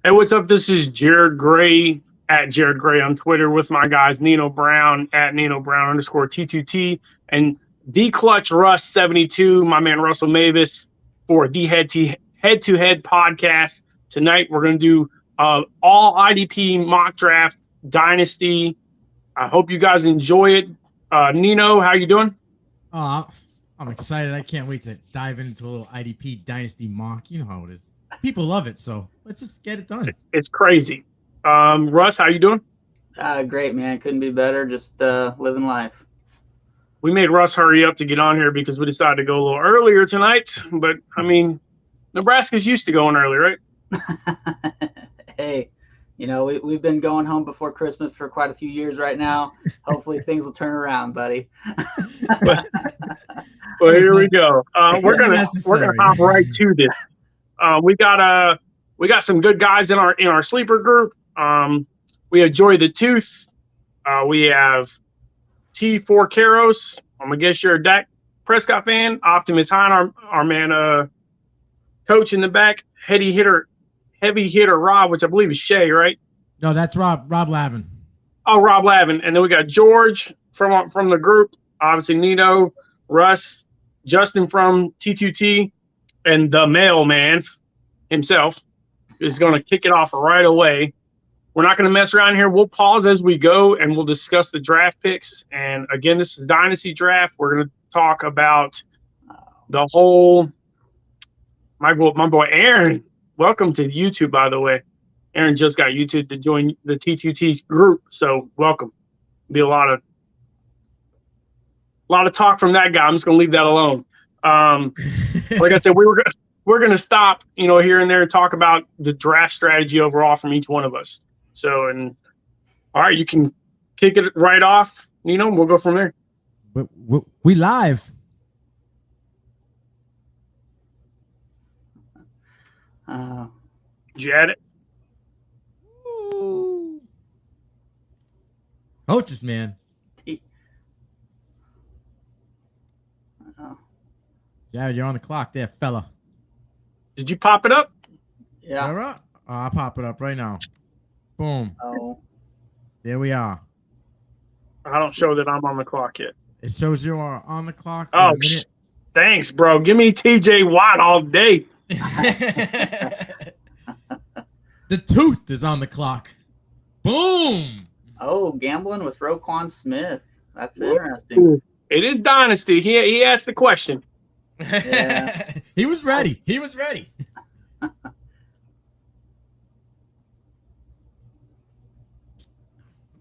Hey, what's up? This is Jarod Gray at Jarod Gray on Twitter with my guys Nino Brown at Nino Brown _T2T and the Clutch Russ 72, my man Russell Mavis for the Head to Head podcast. Tonight we're going to do all IDP mock draft dynasty. I hope you guys enjoy it. Nino, how you doing? I'm excited. I can't wait to dive into a little IDP dynasty mock. You know how it is. People love it, so let's just get it done. It's crazy. Russ, how you doing? Great, man. Couldn't be better. Just living life. We made Russ hurry up to get on here because we decided to go a little earlier tonight. But, I mean, Nebraska's used to going early, right? Hey, you know, we've been going home before Christmas for quite a few years right now. Hopefully things will turn around, buddy. Well, here we go. We're gonna hop right to this. We got some good guys in our sleeper group. We have Joy the Tooth. We have T4 Caros. I'm gonna guess you're a Dak Prescott fan. Optimus Hine, our man, coach in the back. Heavy hitter Rob, which I believe is Shay, right? No, that's Rob Lavin. Oh, Rob Lavin. And then we got George from the group. Obviously Nino, Russ, Justin from T2T, and the mailman himself is going to kick it off right away. We're not going to mess around here. We'll pause as we go, and we'll discuss the draft picks. And, again, this is Dynasty Draft. We're going to talk about the whole – my boy Aaron. Welcome to YouTube, by the way. Aaron just got YouTube to join the T2T group, so welcome. Be a lot of talk from that guy. I'm just going to leave that alone. Like I said, we're gonna stop, here and there and talk about the draft strategy overall from each one of us. So, and all right, you can kick it right off, Nino. We'll go from there. We live. Did you add it? Ooh. Coaches, man. Jarod, you're on the clock there, fella. Did you pop it up? Yeah. All right. I'll pop it up right now. Boom. Oh. There we are. I don't show that I'm on the clock yet. It shows you are on the clock. Oh, thanks, bro. Give me TJ Watt all day. The tooth is on the clock. Boom. Oh, gambling with Roquan Smith. That's interesting. It is Dynasty. He asked the question. Yeah. He was ready.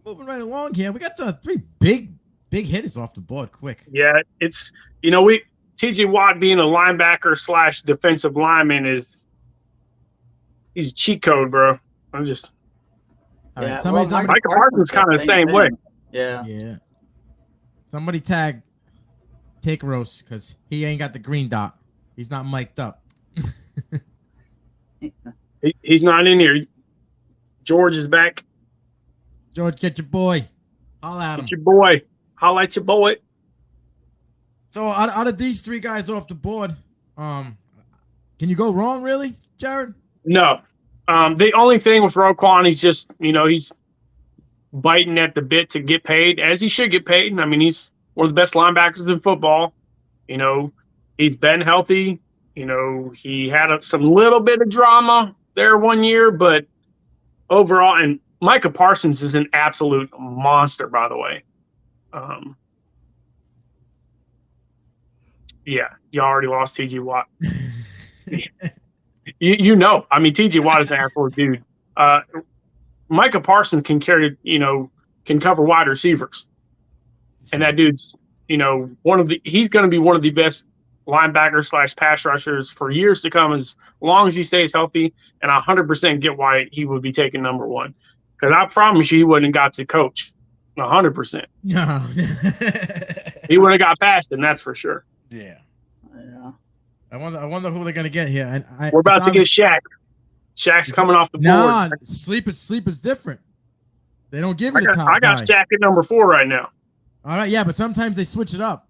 Moving right along here. We got three big hitters off the board quick. Yeah, it's TJ Watt being a linebacker / defensive lineman he's cheat code, bro. I'm just Yeah. Micah Parsons kind of the same way. Yeah. Somebody tag Take Roast because he ain't got the green dot. He's not mic'd up. He's not in here. George is back. George, get your boy. Holla at him. Get your boy. Holla at your boy. So out of these three guys off the board, can you go wrong, really, Jarod? No. The only thing with Roquan, he's just, he's biting at the bit to get paid, as he should get paid. I mean, he's one of the best linebackers in football. He's been healthy. He had some little bit of drama there one year, but overall, and Micah Parsons is an absolute monster, by the way. Yeah, you already lost TJ Watt. I mean, TJ Watt is an absolute dude. Micah Parsons can can cover wide receivers. And that dude's, he's going to be one of the best linebackers / pass rushers for years to come, as long as he stays healthy. And I 100% get why he would be taking number one. Because I promise you, he wouldn't have got to coach. 100%. No. He wouldn't have got past him, that's for sure. Yeah. I wonder who they're gonna get here. And we're about to get Shaq. Shaq's coming off the board. Nah, sleep is different. They don't give you the top. I got guy. Shaq at number 4 right now. All right, yeah, but sometimes they switch it up.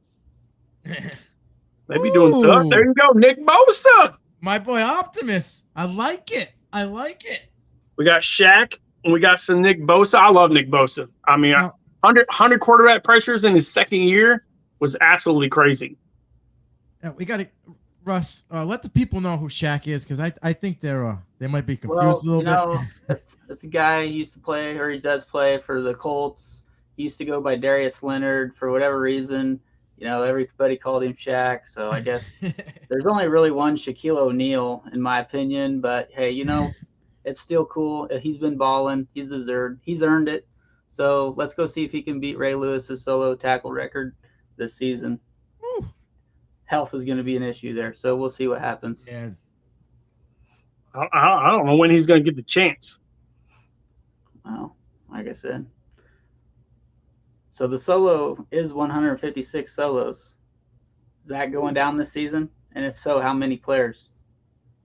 They be doing stuff. There you go, Nick Bosa. My boy Optimus. I like it. We got Shaq, and we got some Nick Bosa. I love Nick Bosa. I mean, 100 quarterback pressures in his second year was absolutely crazy. Yeah, we got to Russ. Let the people know who Shaq is, because I think they might be confused a little bit. That's a guy who used to play, or he does play for the Colts. He used to go by Darius Leonard for whatever reason. Everybody called him Shaq. So I guess there's only really one Shaquille O'Neal, in my opinion. But hey, it's still cool. He's been balling. He's earned it. So let's go see if he can beat Ray Lewis's solo tackle record this season. Woo. Health is going to be an issue there. So we'll see what happens. Yeah. I don't know when he's going to get the chance. Well, like I said. So the solo is 156 solos. Is that going down this season? And if so, how many players?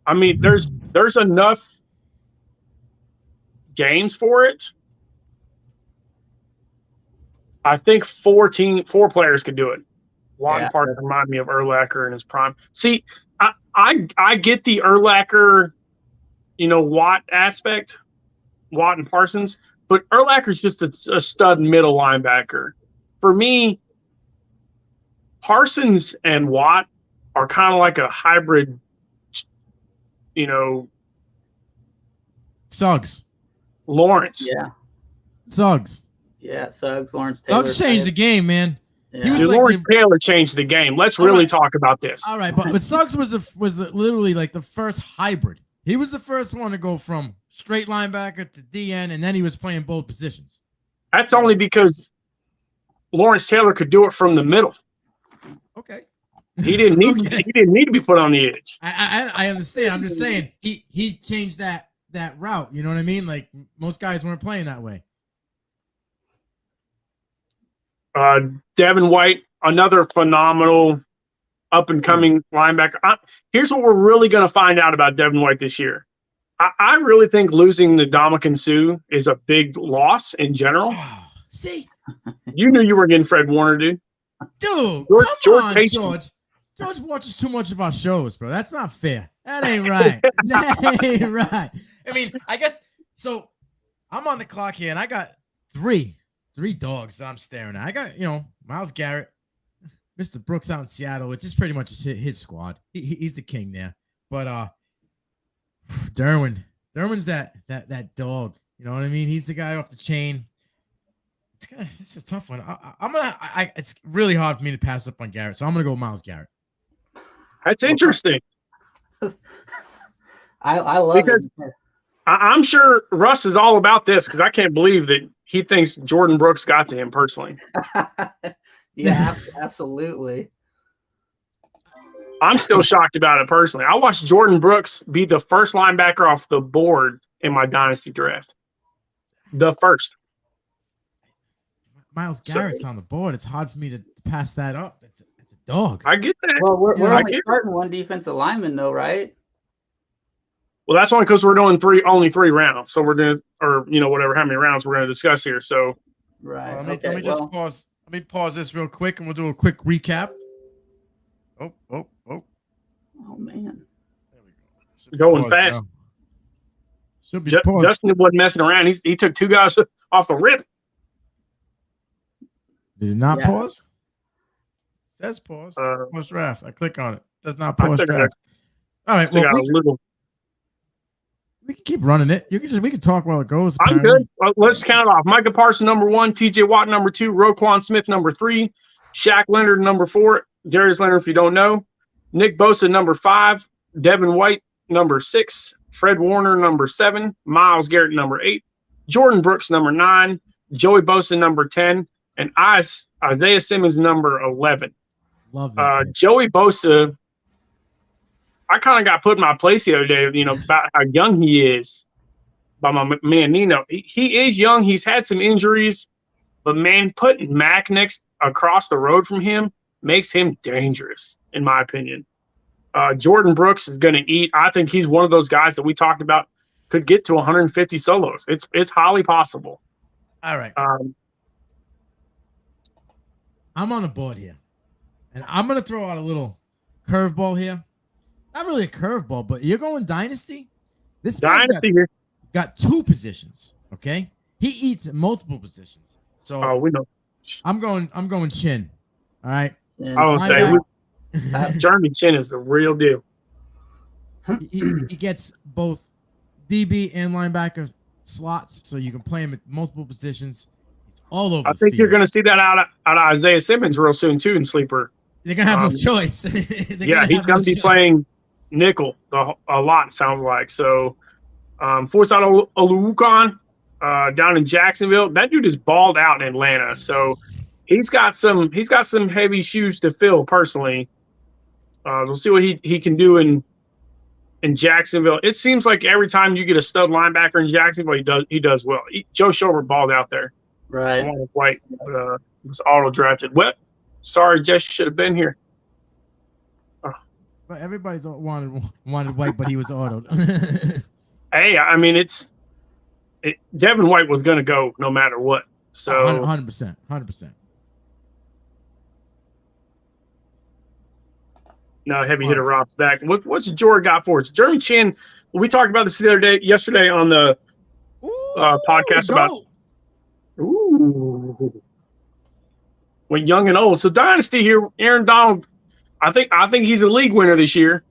I mean, there's enough games for it. I think four players could do it. Watt and Parsons remind me of Urlacher in his prime. See, I get the Urlacher, Watt aspect, Watt and Parsons, but Urlacher's just a stud middle linebacker. For me, Parsons and Watt are kind of like a hybrid, Suggs. Lawrence. Yeah. Suggs. Yeah, Suggs, Lawrence Taylor. Suggs changed the game, man. Yeah. He was Lawrence Taylor changed the game. Let's really talk about this. All right, but Suggs was literally like the first hybrid. He was the first one to go from straight linebacker to DN, and then he was playing both positions. That's only because Lawrence Taylor could do it from the middle. Okay. He didn't need he didn't need to be put on the edge. I understand. I'm just saying he changed that route. You know what I mean? Like most guys weren't playing that way. Devon White, another phenomenal up-and-coming linebacker. Here's what we're really going to find out about Devon White this year. I really think losing the Ndamukong Suh is a big loss in general. See? You knew you were getting Fred Warner, dude. Dude, George. George watches too much of our shows, bro. That's not fair. That ain't right. That ain't right. I mean, I guess, so I'm on the clock here, and I got three dogs that I'm staring at. I got, Myles Garrett, Mr. Brooks out in Seattle, which is pretty much his squad. He's the king there. But Derwin's that dog. You know what I mean? He's the guy off the chain. It's a tough one. It's really hard for me to pass up on Garrett, so I'm gonna go with Myles Garrett. That's interesting. I love it. I'm sure Russ is all about this because I can't believe that he thinks Jordan Brooks got to him personally. Yeah, absolutely. I'm still shocked about it personally. I watched Jordan Brooks be the first linebacker off the board in my dynasty draft. The first. Myles Garrett's on the board. It's hard for me to pass that up. It's a dog. I get that. Well, we're only starting one defensive lineman though, right? Well, that's only because we're doing only three rounds. So we're doing, or whatever, how many rounds we're going to discuss here. So, right. Let me just pause. Let me pause this real quick, and we'll do a quick recap. Oh man. There we go. Going fast. Should be paused. Justin wasn't messing around. He took two guys off the rip. Did it not pause? It says pause. Pause draft. I click on it. Does not pause draft. All right. Well, we can keep running it. We can talk while it goes. Apparently. I'm good. Well, let's count it off. Micah Parsons, number 1. TJ Watt, number 2. Roquan Smith, number 3. Shaq Leonard, number 4. Darius Leonard, if you don't know. Nick Bosa, number 5. Devon White, number 6. Fred Warner, number 7. Myles Garrett, number 8. Jordan Brooks, number 9. Joey Bosa, number 10. And Isaiah Simmons, number 11. Love that. Joey Bosa, I kind of got put in my place the other day, about how young he is by my man Nino. He is young. He's had some injuries, but man, putting Mac across the road from him makes him dangerous, in my opinion. Jordan Brooks is going to eat. I think he's one of those guys that we talked about could get to 150 solos. It's highly possible. All right. I'm on the board here, and I'm going to throw out a little curveball here. Not really a curveball, but you're going dynasty. This dynasty here. got 2 positions. Okay, he eats at multiple positions. So we know. I'm going Chin. All right. And I was saying, Jeremy Chin is the real deal. he gets both DB and linebacker slots, so you can play him at multiple positions. It's all over. I think you're going to see that out of Isaiah Simmons real soon too in sleeper. They're going to have no choice. He's going to be playing nickel a lot. Sounds like so. Forsyth Oluwukon down in Jacksonville. That dude is balled out in Atlanta. So he's got some heavy shoes to fill personally. We'll see what he can do in Jacksonville. It seems like every time you get a stud linebacker in Jacksonville, he does well. Joe Schobert balled out there. Right. White was auto drafted. What? Sorry, Jess should have been here. But everybody's wanted White, but he was auto. Hey, I mean, Devon White was going to go no matter what. So 100%. No, heavy hitter Rob's back. What's Jarod got for us? Jeremy Chin, we talked about this yesterday on the podcast about when young and old. So Dynasty here, Aaron Donald, I think he's a league winner this year,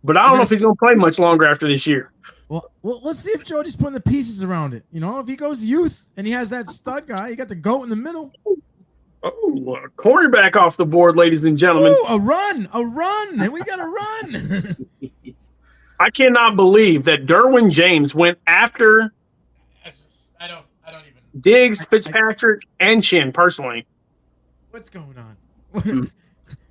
but I don't know if he's going to play much longer after this year. Well, let's see if Georgie's putting the pieces around it. You know, if he goes youth and he has that stud guy, you got the GOAT in the middle. Oh, cornerback off the board, ladies and gentlemen. Ooh, a run, and we got a run. I cannot believe that Derwin James went after I don't even Diggs, Fitzpatrick, and Chin personally. What's going on?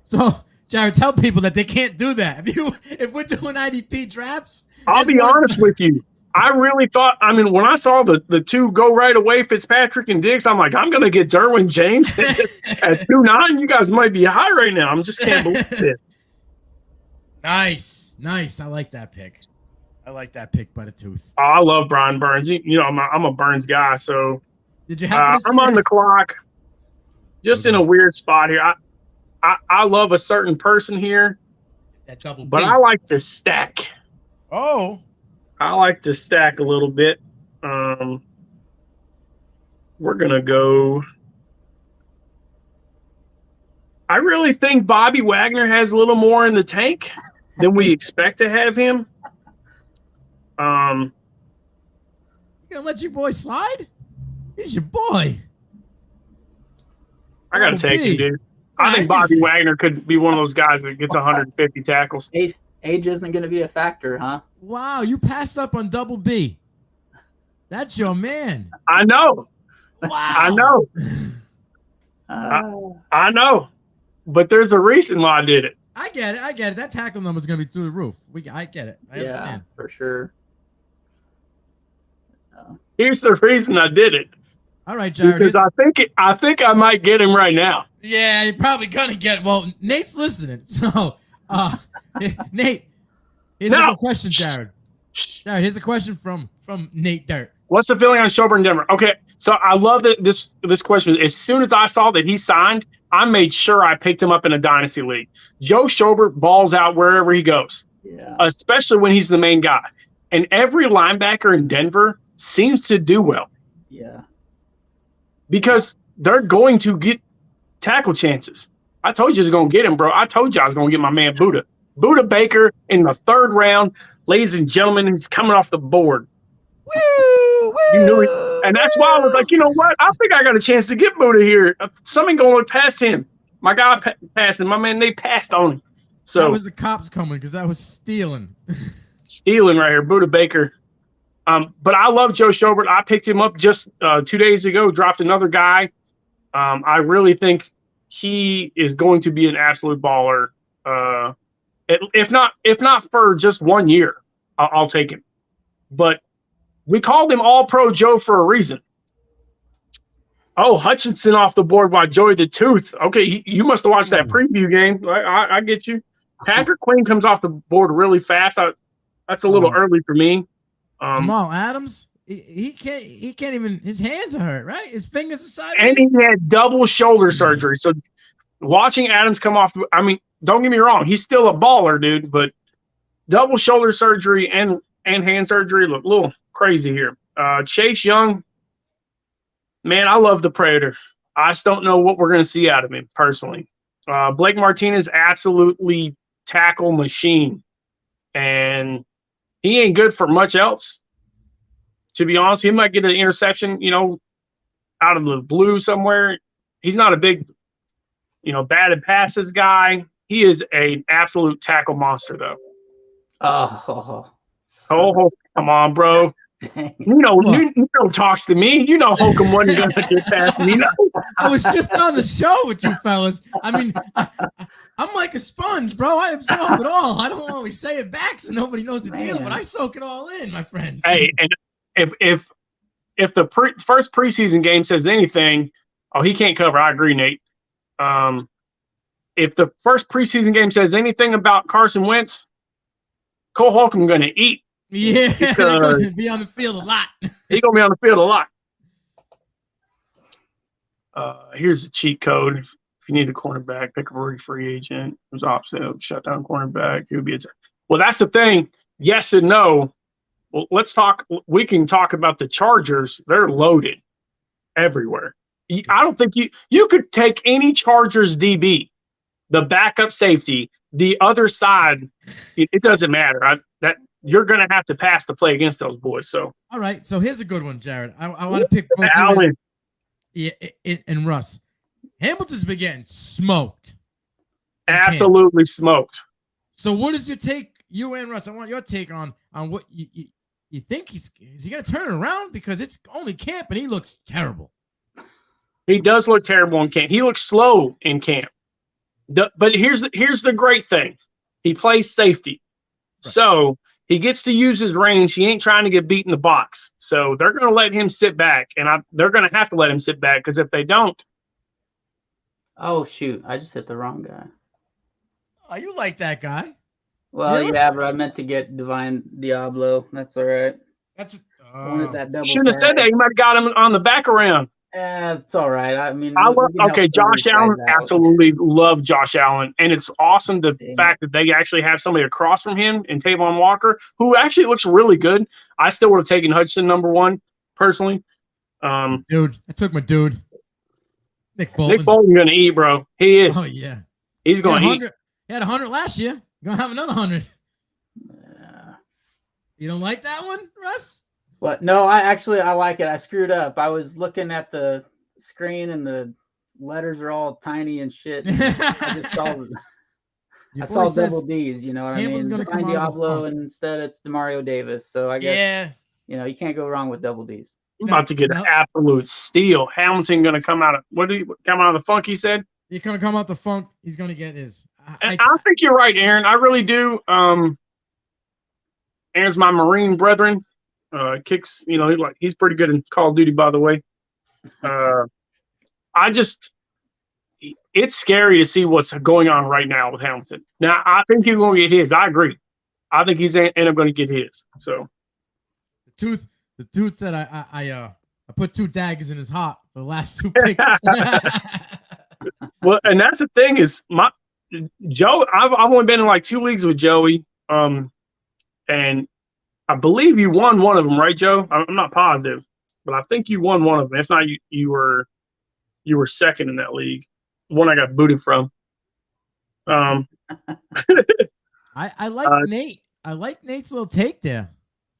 So, Jarod, tell people that they can't do that. If we're doing IDP drafts, I'll be honest with you. I really thought, when I saw the 2 go right away, Fitzpatrick and Diggs, I'm like, I'm going to get Derwin James at 2.9. You guys might be high right now. I just can't believe it. Nice. I like that pick. By the tooth. Oh, I love Brian Burns. You know, I'm a Burns guy, so did you happen to see I'm on the clock, just in a weird spot here. I love a certain person here, that double but B. I like to stack. Oh. I like to stack a little bit. We're going to go. I really think Bobby Wagner has a little more in the tank than we expect to have him. You going to let your boy slide? He's your boy. I got to take him, dude. I think Bobby Wagner could be one of those guys that gets 150 tackles. Age isn't going to be a factor, huh? Wow, you passed up on double B. That's your man. I know. Wow. I know. I know. But there's a reason why I did it. I get it. That tackle number is going to be through the roof. I get it. I understand. For sure. Here's the reason I did it. All right, Jarod. Because I think I might get him right now. Yeah, you're probably going to get it. Well, Nate's listening. So, Nate, here's a question, Jarod. Jarod, here's a question from Nate Dirt. What's the feeling on Schobert in Denver? Okay, so I love that this question. As soon as I saw that he signed, I made sure I picked him up in a dynasty league. Joe Schobert balls out wherever he goes, especially when he's the main guy. And every linebacker in Denver seems to do well. Yeah. Because they're going to get tackle chances. I told you I was going to get him, bro. I told you I was going to get my man Buda. Buda Baker in the 3rd round. Ladies and gentlemen, he's coming off the board. Woo! You knew it. And that's why I was like, you know what? I think I got a chance to get Buda here. Something going to look past him. My guy passed him. My man, they passed on him. So that was the cops coming because that was stealing. Stealing right here. Buda Baker. But I love Joe Schobert. I picked him up just 2 days ago, dropped another guy. I really think he is going to be an absolute baller. If not for just 1 year, I'll take him. But we called him All-Pro Joe for a reason. Oh, Hutchinson off the board by Joey the Tooth. Okay, you must have watched that preview game. I get you. Patrick Queen comes off the board really fast. That's a little early for me. Jamal Adams, he can't even. His hands are hurt, right? His fingers are sideways. And he had double shoulder surgery. So watching Adams come off, don't get me wrong, he's still a baller, dude. But double shoulder surgery and and hand surgery look a little crazy here. Chase Young, man, I love the Predator. I just don't know what we're going to see out of him personally. Blake Martinez, absolutely tackle machine. And he ain't good for much else. To be honest, he might get an interception, out of the blue somewhere. He's not a big, batted passes guy. He is an absolute tackle monster, though. Oh, come on, bro. Nino talks to me. Holcomb wasn't going to get past Nino. I was just on the show with you fellas. I mean, I'm like a sponge, bro. I absorb it all. I don't always say it back so nobody knows the deal, but I soak it all in, my friends. Hey, and if the first preseason game says anything, he can't cover. I agree, Nate. If the first preseason game says anything about Carson Wentz, Cole Holcomb going to eat. Yeah, he's going to be on the field a lot. He's going to be on the field a lot. Here's the cheat code. If you need a cornerback, pick a rookie free agent. Who's opposite of shutdown cornerback. Well, that's the thing. Yes and no. Well, let's talk. We can talk about the Chargers. They're loaded everywhere. I don't think you could take any Chargers DB, the backup safety, the other side. It doesn't matter. You're going to have to pass the play against those boys. So, all right. So here's a good one, Jarod. I want to pick both Allen. And Russ. Hamilton's been getting smoked. Absolutely smoked. So what is your take, you and Russ? I want your take on what you think is he going to turn it around? Because it's only camp and he looks terrible. He does look terrible in camp. He looks slow in camp. But here's the great thing. He plays safety. Right. So he gets to use his range. He ain't trying to get beat in the box. So they're going to let him sit back. And they're going to have to let him sit back because if they don't. Oh, shoot. I just hit the wrong guy. Oh, you like that guy? Well, yeah, but I meant to get Divine Diablo. That's all right. That's shouldn't have said that. You might have got him on the back around. It's all right. I mean, Josh Allen. Absolutely love Josh Allen, and it's awesome the fact that they actually have somebody across from him in Tavon Walker, who actually looks really good. I still would have taken Hudson number one personally. Dude, I took my dude. Nick Bolton going to eat, bro. He is. Oh yeah, he's going to eat. He had 100 last year. You're gonna have another 100. Yeah. You don't like that one, Russ? What? No, I like it. I screwed up. I was looking at the screen and the letters are all tiny and shit. I just saw double D's, you know what I mean? Divine Diablo, and instead it's Demario Davis. So I guess you can't go wrong with double D's. I'm about to get an absolute steal. Hamilton going to come out of the funk, he said? He's going to come out the funk. He's going to get his. I think you're right, Aaron. I really do. Aaron's my Marine brethren. Kicks, he's pretty good in Call of Duty, by the way. It's scary to see what's going on right now with Hamilton. Now, I think he's going to get his. I agree. I think he's end up going to get his. So, the tooth said I put 2 daggers in his heart for the last 2 picks. Well, and that's the thing is Joe. I've only been in like 2 leagues with Joey, and I believe you won one of them, right, Joe? I'm not positive, but I think you won one of them. If not, you were second in that league. One I got booted from. I like Nate. I like Nate's little take there.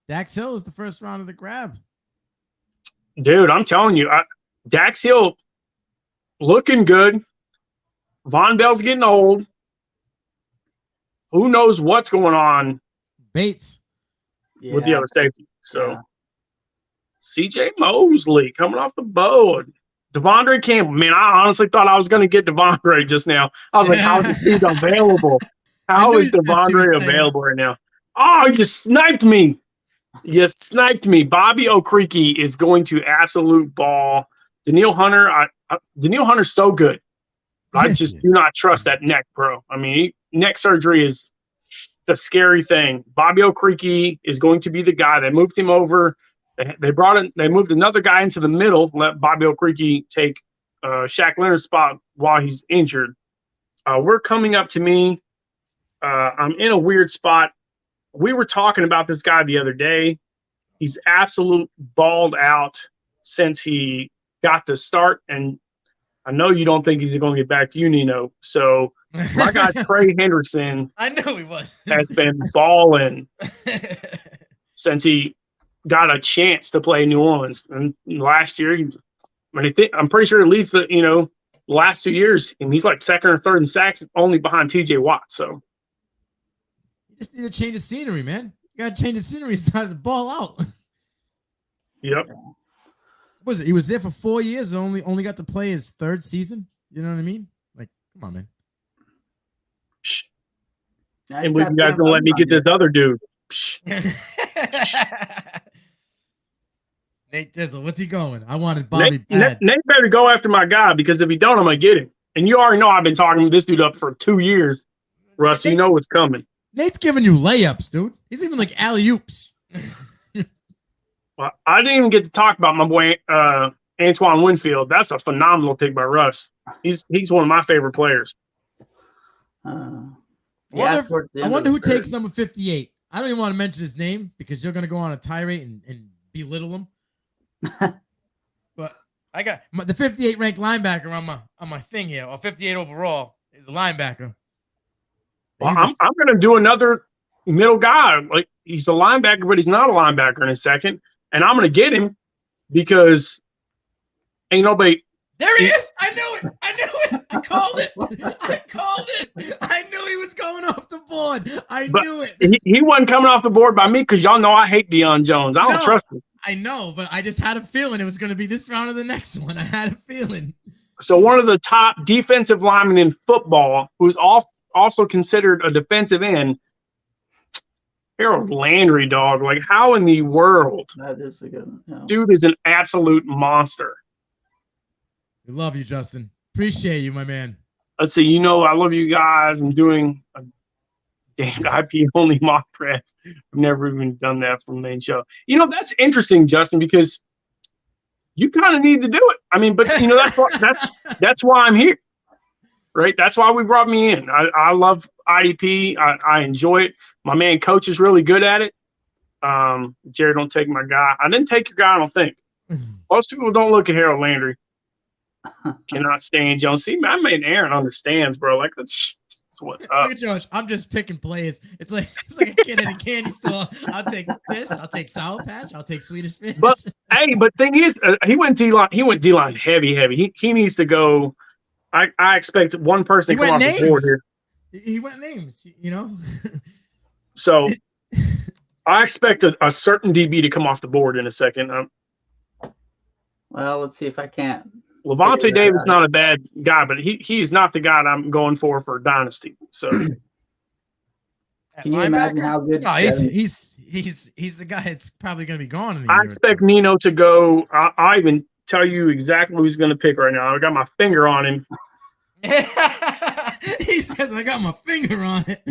Dax Hill is the first round of the grab. Dude, I'm telling you, Dax Hill looking good. Von Bell's getting old. Who knows what's going on? Bates. With the other safety. So CJ Mosley coming off the board. Devondre Campbell. Man, I honestly thought I was going to get Devondre just now. I was like, how is he available? How is Devondre available right now? Oh, you sniped me. You sniped me. Bobby Okriki is going to absolute ball. Daniil Hunter. Daniil Hunter's so good. I just do not trust that neck, bro. I mean, neck surgery is the scary thing. Bobby Okriki is going to be the guy. They moved him over. They moved another guy into the middle, let Bobby Okriki take Shaq Leonard's spot while he's injured. We're coming up to me. I'm in a weird spot. we were talking about this guy the other day. He's absolute balled out since he got the start, and I know you don't think he's going to get back to you, Nino. So my guy Trey Henderson, I knew he was, has been balling since he got a chance to play in New Orleans. And last year, I'm pretty sure he leads the last 2 years, and he's like second or third in sacks, only behind T.J. Watt. So you just need to change the scenery, man. You got to change the scenery. Started to ball out. Yep. What was it? He was there for 4 years and only got to play his third season. You know what I mean? Like, come on, man. Shh. And you guys gonna let me get this other dude. Nate Dizzle, what's he going? I wanted Bobby bad. Nate better go after my guy, because if he don't, I'm gonna get him. And you already know I've been talking this dude up for 2 years. Russ, you know what's coming. Nate's giving you layups, dude. He's even like alley-oops. Well, I didn't even get to talk about my boy Antoine Winfield. That's a phenomenal pick by Russ. He's one of my favorite players. I wonder who takes number 58. I don't even want to mention his name because you're going to go on a tirade and belittle him. But I got the 58 ranked linebacker on my thing here, or 58 overall is a linebacker. Well, I'm going to do another middle guy. Like, he's a linebacker, but he's not a linebacker in a second. And I'm going to get him because ain't nobody. There he is. I knew it. I called it. I knew he was going off the board. I knew it. He wasn't coming off the board by me because y'all know I hate Deion Jones. I don't trust him. I know, but I just had a feeling it was going to be this round or the next one. I had a feeling. So one of the top defensive linemen in football, who's also considered a defensive end, Harold Landry, dog. Like, how in the world? That is a good one. Yeah. Dude is an absolute monster. We love you, Justin. Appreciate you, my man. Let's see. I love you guys. I'm doing a damn IP only mock draft. I've never even done that for the main show. That's interesting, Justin, because you kind of need to do it. I mean, but that's why I'm here. Right? That's why we brought me in. I love IDP. I enjoy it. My man Coach is really good at it. Jared, don't take my guy. I didn't take your guy, I don't think. Most people don't look at Harold Landry. Cannot stand Jones. See, my man Aaron understands, bro. Like, that's what's up. Look at George. I'm just picking players. It's like a kid in a candy store. I'll take this. I'll take Sour Patch. I'll take Swedish Fish. But thing is, he went D-line. He went D-line heavy. He needs to go. I expect one person to come off the board here. He went names, So I expect a certain DB to come off the board in a second. Well, let's see if I can't. Levante Davis not a bad guy, but he's not the guy that I'm going for Dynasty. So can you imagine how good? No, he's the guy that's probably going to be gone in the year. I expect Nino to go. I even tell you exactly who he's going to pick right now. I got my finger on him. He says, I got my finger on it.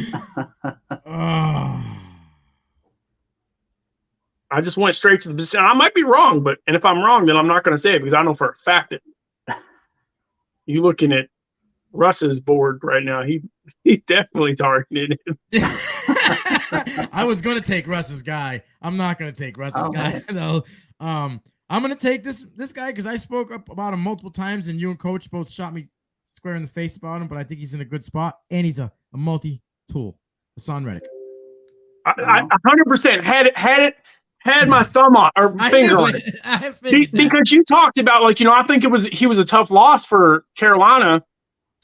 I just went straight to the position. I might be wrong, and if I'm wrong, then I'm not going to say it because I know for a fact that you looking at Russ's board right now. He definitely targeted him. I was going to take Russ's guy. I'm not going to take Russ's guy, though. I'm going to take this guy because I spoke up about him multiple times, and you and Coach both shot me square in the face about him, but I think he's in a good spot, and he's a multi-tool. Hassan Reddick. I 100% had my thumb on or finger on it. Because you talked about, I think he was a tough loss for Carolina,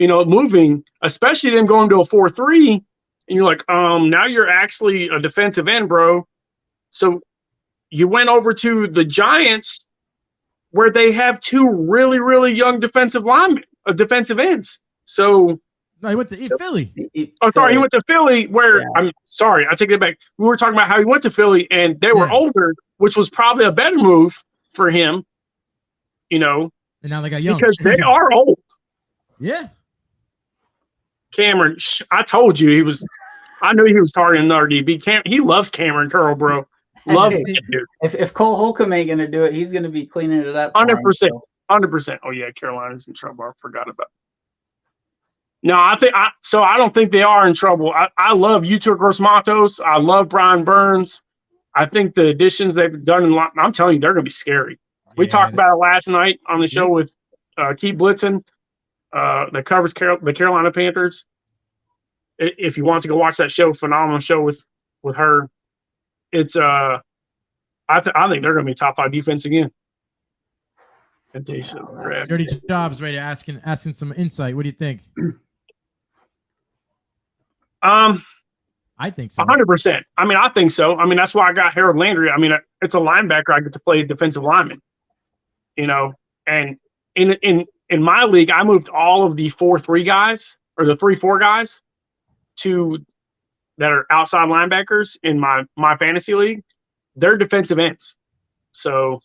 moving, especially them going to a 4-3, and you're like, now you're actually a defensive end, bro. So you went over to the Giants where they have two really, really young defensive ends. So no, he went to Philly. He went to Philly where I'm sorry, I take it back. We were talking about how he went to Philly and they were older, which was probably a better move for him, And now they got young. Because they are old. Yeah. Cameron, I told you I knew he was targeting another DB. He loves Cameron Curl, bro. Loves it, dude. If Cole Holcomb ain't going to do it, he's going to be cleaning it up. 100%. 100%. Oh, yeah, Carolina's in trouble. I forgot about it. No, I don't think they are in trouble. I love Yetur Gross-Matos. I love Brian Burns. I think the additions they've done I'm telling you, they're going to be scary. We talked about it last night on the show with Keith Blitzen, that covers the Carolina Panthers. If you want to go watch that show, phenomenal show with her. It's I think they're going to be top 5 defense again. Dirty Jobs right asking some insight. What do you think? I think so. 100%. I mean, I think so. I mean, that's why I got Harold Landry. I mean, it's a linebacker. I get to play defensive lineman. You know, and in my league, I moved all of the 4-3 guys or the 3-4 guys that are outside linebackers in my fantasy league. They're defensive ends. So,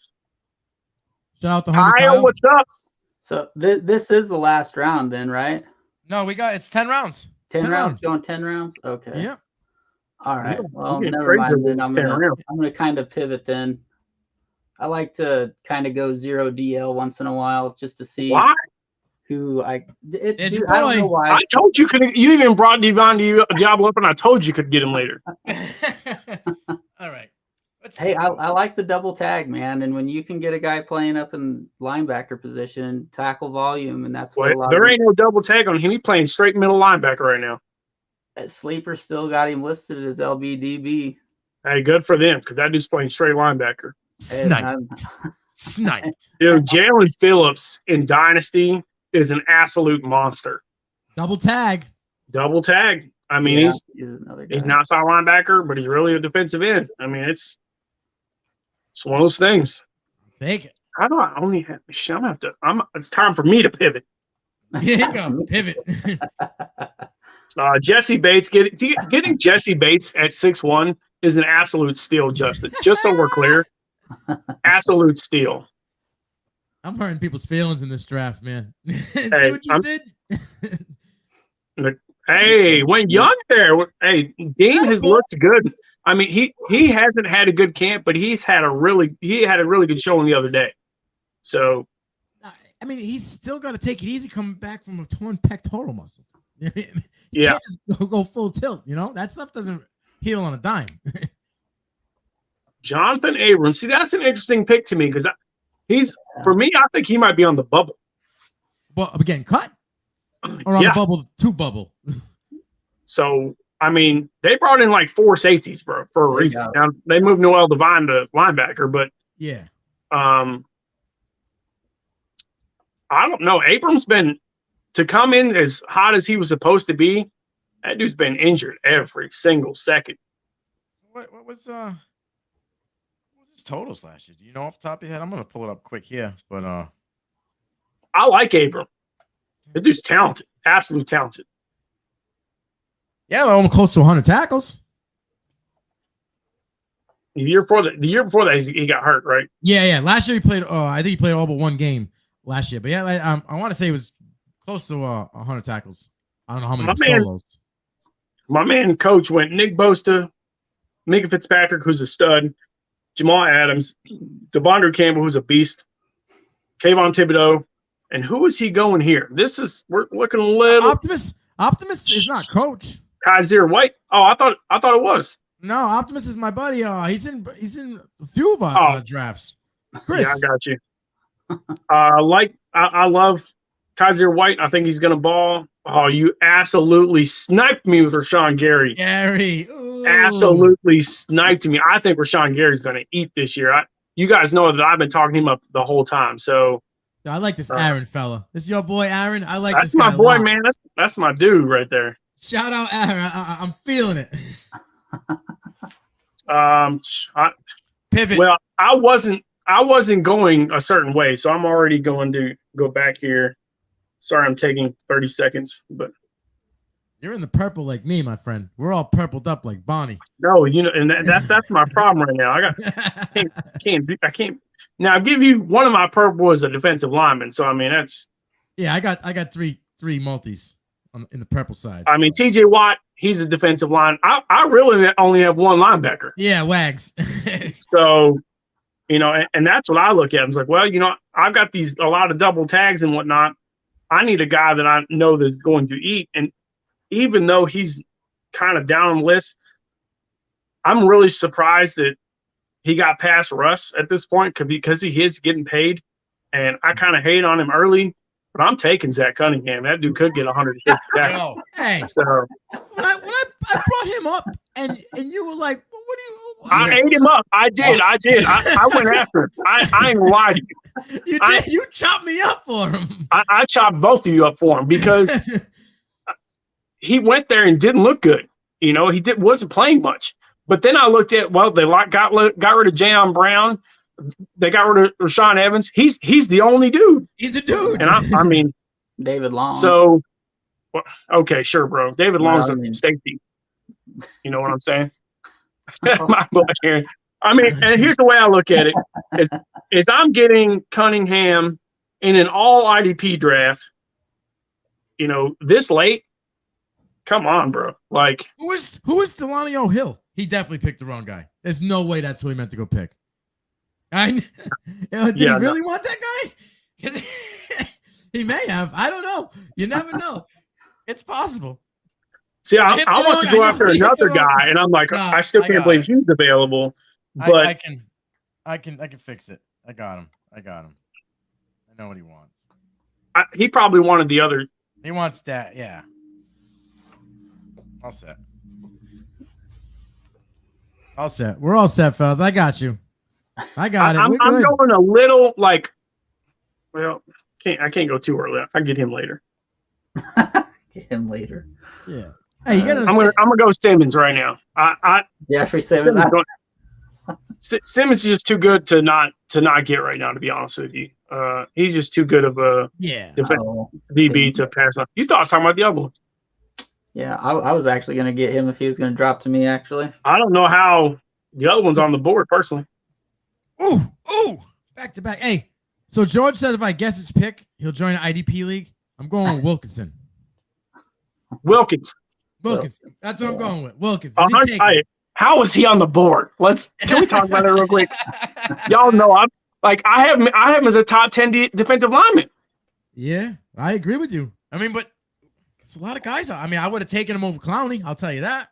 shout out to Kyle, what's up? So this is the last round, then, right? No, it's 10 rounds. 10 rounds. Going 10 rounds. Okay. Yeah. All right. Well, never mind. Then I'm gonna kind of pivot. Then I like to kind of go 0 DL once in a while just to see who I don't know why. I told you could. You even brought Devon Diablo up, and I told you could get him later. All right. Hey, I like the double tag, man. And when you can get a guy playing up in linebacker position, tackle volume, and that's what there ain't no double tag on him. He's playing straight middle linebacker right now. Sleeper still got him listed as LBDB. Hey, good for them, because that dude's playing straight linebacker. Sniped. Dude, Jaylen Phillips in Dynasty is an absolute monster. Double tag. I mean, he's an outside linebacker, but he's really a defensive end. I mean, it's one of those things. Take it. How do I only have? It's time for me to pivot. Here you go. Pivot. Jesse Bates getting Jesse Bates at 6'1" is an absolute steal, Justin. Just so we're clear, absolute steal. I'm hurting people's feelings in this draft, man. See what you did? Hey, Wayne Young there. Hey, Dean has looked good. I mean, he hasn't had a good camp, but he had a really good showing the other day. So, I mean, he's still got to take it easy coming back from a torn pectoral muscle. You can't just go full tilt. You know, that stuff doesn't heal on a dime. Jonathan Abrams. See, that's an interesting pick to me because for me, I think he might be on the bubble. Well, getting cut or on the bubble to bubble. So, I mean, they brought in like 4 safeties, bro, for a reason. Now, they moved Noel Devine to linebacker, but I don't know. Abrams been to come in as hot as he was supposed to be. That dude's been injured every single second. What was his totals last year? Do you know off the top of your head? I'm gonna pull it up quick here, but I like Abrams. That dude's talented, absolutely talented. Yeah, almost close to 100 tackles. The year before that, he got hurt, right? Yeah. Last year he played. I think he played all but one game last year. But yeah, I want to say it was close to 100 tackles. I don't know how many solos. My man, coach went Nick Bosa, Mika Fitzpatrick, who's a stud, Jamal Adams, Devondre Campbell, who's a beast, Kayvon Thibodeau, and who is he going here? We're looking a little. Optimus is not coach. Kaiser White. Oh, I thought it was. No, Optimus is my buddy. He's in a few of our drafts. Chris. Yeah, I got you. I love Kaiser White. I think he's gonna ball. Oh, you absolutely sniped me with Rashawn Gary. Ooh. Absolutely sniped me. I think Rashawn Gary's gonna eat this year. You guys know that I've been talking him up the whole time. So I like this Aaron fella. This is your boy Aaron. I like that's this guy my boy, man. That's my dude right there. Shout out Aaron. I'm feeling it. Pivot. Well, I wasn't going a certain way, so I'm already going to go back here. Sorry, I'm taking 30 seconds, but you're in the purple like me, my friend. We're all purpled up like Bonnie. No, and that's my problem right now. I can't. Now I'll give you one of my purple as a defensive lineman. So I mean that's. Yeah, I got three multis in the purple side. I mean TJ Watt, he's a defensive line. I really only have one linebacker. Yeah, Wags. So, and that's what I look at. I was like, well, I've got a lot of double tags and whatnot. I need a guy that I know that's going to eat. And even though he's kind of down on the list, I'm really surprised that he got past Russ at this point because he is getting paid. And I kind of hate on him early, but I'm taking Zach Cunningham. That dude could get 150 sacks. Yo, hey, so when I brought him up and you were like, well, what do you? I ate him up. I did. I went after him. I ain't lying to you. You did. You chopped me up for him. I chopped both of you up for him because he went there and didn't look good. He wasn't playing much. But then I looked at, well, they got rid of Jayon Brown. They got rid of Rashaan Evans. He's the only dude. He's the dude. And I mean, David Long. So, okay, sure, bro. David Long's a safety. You know what I'm saying? My boy here. I mean, and here's the way I look at it: is I'm getting Cunningham in an all IDP draft. This late. Come on, bro. Like, who is Delonio Hill? He definitely picked the wrong guy. There's no way that's who he meant to go pick. Did he really want that guy? He may have. I don't know. You never know. It's possible. See, I want to go after another guy, and I'm like, I still can't believe he's available. But I can fix it. I got him. I know what he wants. He probably wanted the other. He wants that. Yeah. All set. We're all set, fellas. I got you. I got it. I'm going a little like. Well, I can't go too early. I'll get him later. Get him later. Yeah. Hey, you gotta. I'm gonna go Simmons right now. Jeffrey Simmons. Simmons is just too good to not get right now. To be honest with you, he's just too good of a DB to pass on. You thought I was talking about the other one. Yeah, I was actually going to get him if he was going to drop to me, actually. I don't know how the other one's on the board, personally. Ooh, back to back. Hey, so George said if I guess his pick, he'll join an IDP league. I'm going with Wilkinson. Wilkins. That's what I'm going with. Wilkins. How is he on the board? Can we talk about it real quick? Y'all know I have him as a top 10 defensive lineman. Yeah, I agree with you. I mean, but it's a lot of guys. I mean, I would have taken him over Clowney. I'll tell you that.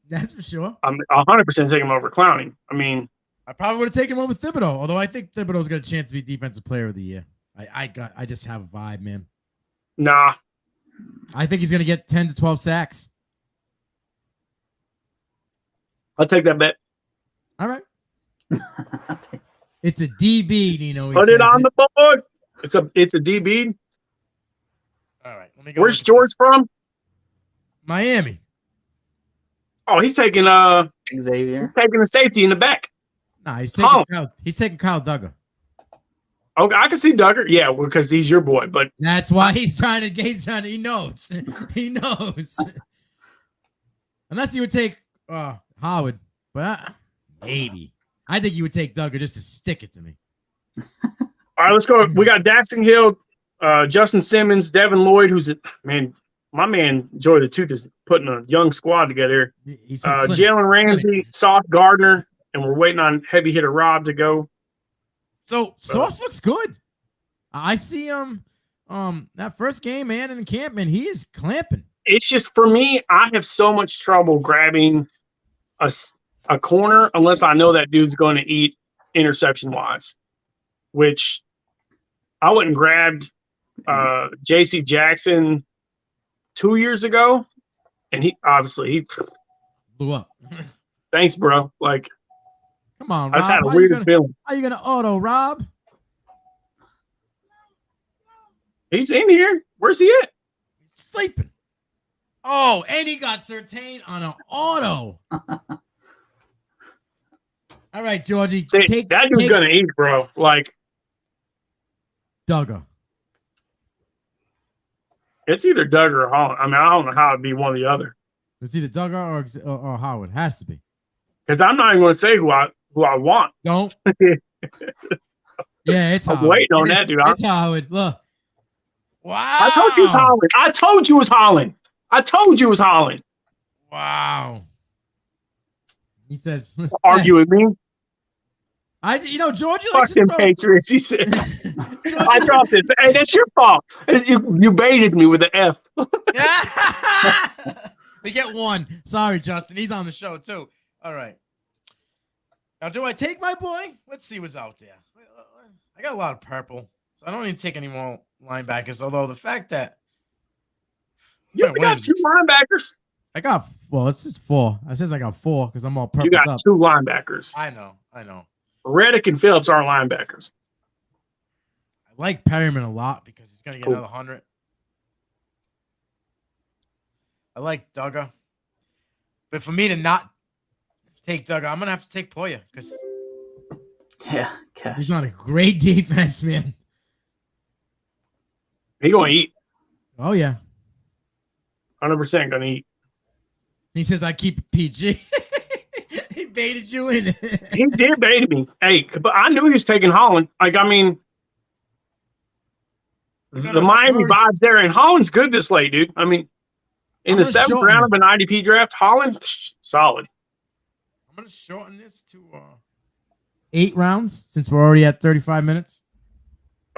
That's for sure. I'm 100% taking him over Clowney. I mean, I probably would have taken him over Thibodeau, although I think Thibodeau's got a chance to be Defensive Player of the Year. I just have a vibe, man. Nah. I think he's going to get 10 to 12 sacks. I'll take that bet. All right. It's a DB, Nino. Put it on the board. It's a DB. All right. Let me go. Where's George from? Miami. Oh, he's taking Xavier. He's taking a safety in the back. Nah, he's taking Kyle Duggar. Okay, I can see Duggar. Yeah, because he's your boy, but that's why he's trying to. He knows. He knows. Unless you would take Howard, but maybe I think you would take Duggar just to stick it to me. All right, let's go. We got Daxton Hill, Justin Simmons, Devin Lloyd, my man Joy the Tooth is putting a young squad together. Jalen Ramsey, Sauce Gardner, and we're waiting on heavy hitter Rob to go. So Sauce looks good. I see him that first game, man, in camp, man, he is clamping. It's just for me, I have so much trouble grabbing a corner unless I know that dude's going to eat interception wise, which I went and grabbed J.C. Jackson 2 years ago, and he blew up. Thanks, bro. Like, come on, Rob. I just had a weird feeling. How you gonna auto, Rob? He's in here. Where's he at? Sleeping. Oh, and he got Surtain on an auto. All right, Georgie. That dude's gonna eat, bro. Like Duggar. It's either Duggar or Holland. I mean, I don't know how it'd be one or the other. It's either Duggar or Howard. Has to be. Because I'm not even going to say who I want. Don't. Yeah, it's I'm Howard. waiting on that, dude. It's Howard. Look. Wow. I told you it was Holland. I told you it was Holland. Wow. He says. Argue with me. Georgia Fuck likes them to Patriots. He said, I dropped it. Hey, that's your fault. You baited me with the F. We get one. Sorry, Justin. He's on the show too. All right. Now, do I take my boy? Let's see what's out there. I got a lot of purple, so I don't need to take any more linebackers. Although the fact that you got 2 linebackers. It says 4. It says I got 4 because I'm all purple. You got up. 2 linebackers. I know. Reddick and Phillips aren't linebackers. I like Perryman a lot because he's gonna get another 100. I like Duggar, but for me to not take Duggar, I'm gonna have to take Poya because he's on a great defense, man. He gonna eat. Oh yeah, 100% gonna eat. He says I keep it PG. He baited you in. He did bait me. Hey, but I knew he was taking Holland. Like, I mean, the Miami vibes there, and Holland's good this late, dude. I mean, in the 7th round of an IDP draft, Holland, solid. I'm gonna shorten this to 8 rounds since we're already at 35 minutes.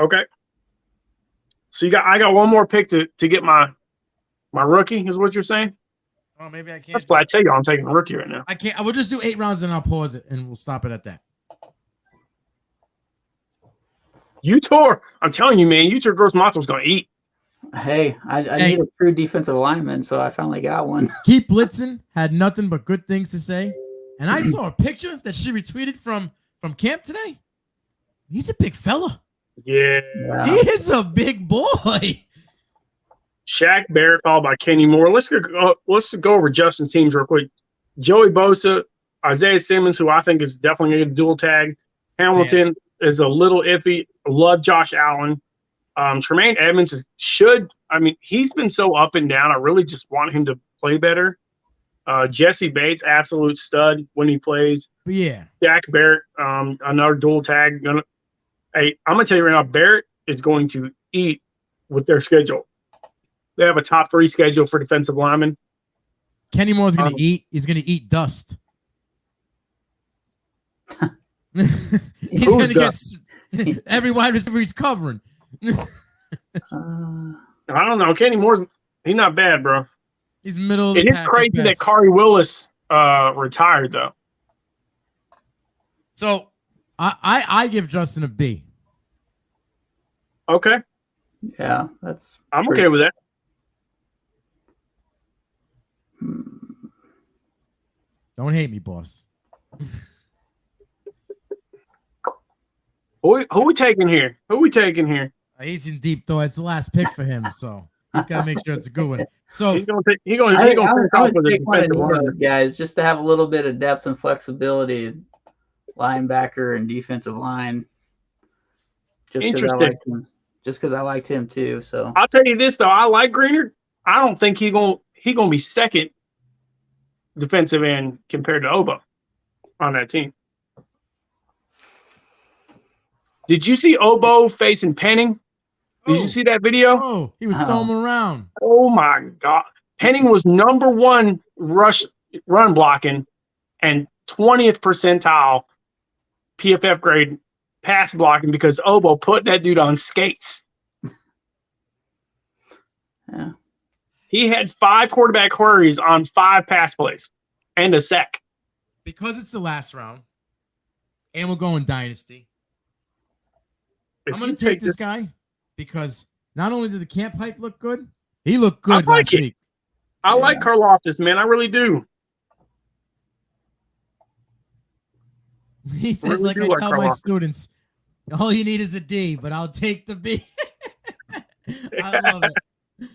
Okay. So I got one more pick to get my rookie, is what you're saying? Oh, maybe I can't. That's why I tell you I'm taking a rookie right now. I can't. I will just do 8 rounds and I'll pause it and we'll stop it at that. I'm telling you, man, Utor Gross Matos going to eat. Hey, I need a true defensive lineman, so I finally got one. Keep Blitzen had nothing but good things to say. And I saw a picture that she retweeted from camp today. He's a big fella. Yeah. He is a big boy. Shaq Barrett followed by Kenny Moore. Let's go over Justin's teams real quick. Joey Bosa, Isaiah Simmons, who I think is definitely going to get a dual tag. Hamilton is a little iffy. Love Josh Allen. Tremaine Edmonds he's been so up and down. I really just want him to play better. Jesse Bates, absolute stud when he plays. Yeah. Jack Barrett, another dual tag. I'm going to tell you right now, Barrett is going to eat with their schedule. They have a top 3 schedule for defensive linemen. Kenny Moore's going to eat. He's going to eat dust. He's going to get every wide receiver he's covering. I don't know. Kenny Moore's he's not bad, bro. He's middle. It is crazy that Kari Willis retired though. So I give Justin a B. Okay. Yeah, I'm okay with that. Don't hate me, boss. Who we taking here? He's in deep thought. It's the last pick for him, so he's got to make sure it's a good one. So he's gonna take one of those guys just to have a little bit of depth and flexibility, linebacker and defensive line. Just because I liked him too. So I'll tell you this though, I like Greenard. I don't think he gonna be second defensive end compared to Obo on that team. Did you see Obo facing Penning? Did you see that video? Oh, he was storming around. Oh my God. Penning was number 1 run blocking and 20th percentile PFF grade pass blocking because Obo put that dude on skates. Yeah. He had 5 quarterback hurries on 5 pass plays and a sack. Because it's the last round and we're going dynasty. I'm going to take this guy because not only did the camp hype look good, he looked good last week. I like Karloftis, man. I really do. He says, I tell my students, all you need is a D, but I'll take the B. I love it.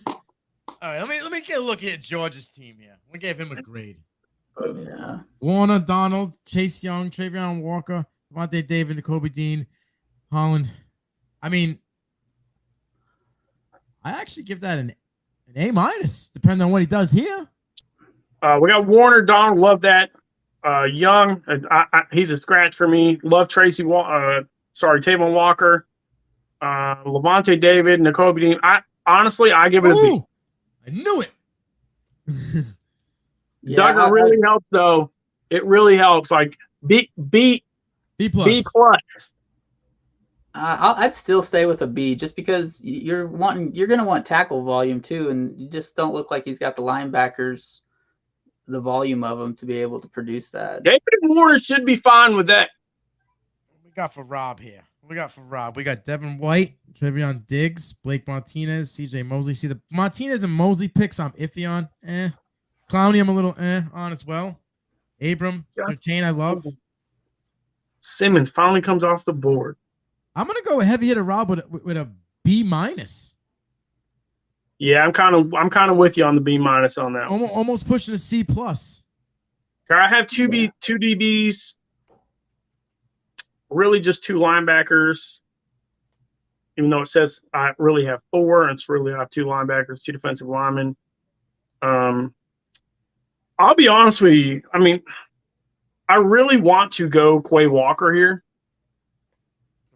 All right, let me get a look at George's team here. We gave him a grade. Yeah. Warner, Donald, Chase Young, Travion Walker, Devontae David, Jacoby Dean, Holland. I mean, I actually give that an A-, depending on what he does here. We got Warner, Donald, love that. Young, he's a scratch for me. Love Tavon Walker, Levante David, Jacoby Dean. I give it a B. I knew it. Duggar really helps, though. It really helps. Like beat B+. B plus. I'd still stay with a B, just because you're gonna want tackle volume too, and you just don't look like he's got the linebackers, the volume of them to be able to produce that. David Moore should be fine with that. What we got for Rob here? We got Devon White, Trevion Diggs, Blake Martinez, CJ Mosley. See, the Martinez and Mosley picks I'm iffy on. Clowney I'm a little on as well. Abrams, Surtain I love. Simmons finally comes off the board. I'm gonna go heavy hitter Rob with a B-. Yeah, I'm kind of with you on the B- on that. Almost pushing a C+. I have two DBs, really just 2 linebackers. Even though it says I really have 4, it's really I have 2 linebackers, 2 defensive linemen. I'll be honest with you. I mean, I really want to go Quay Walker here.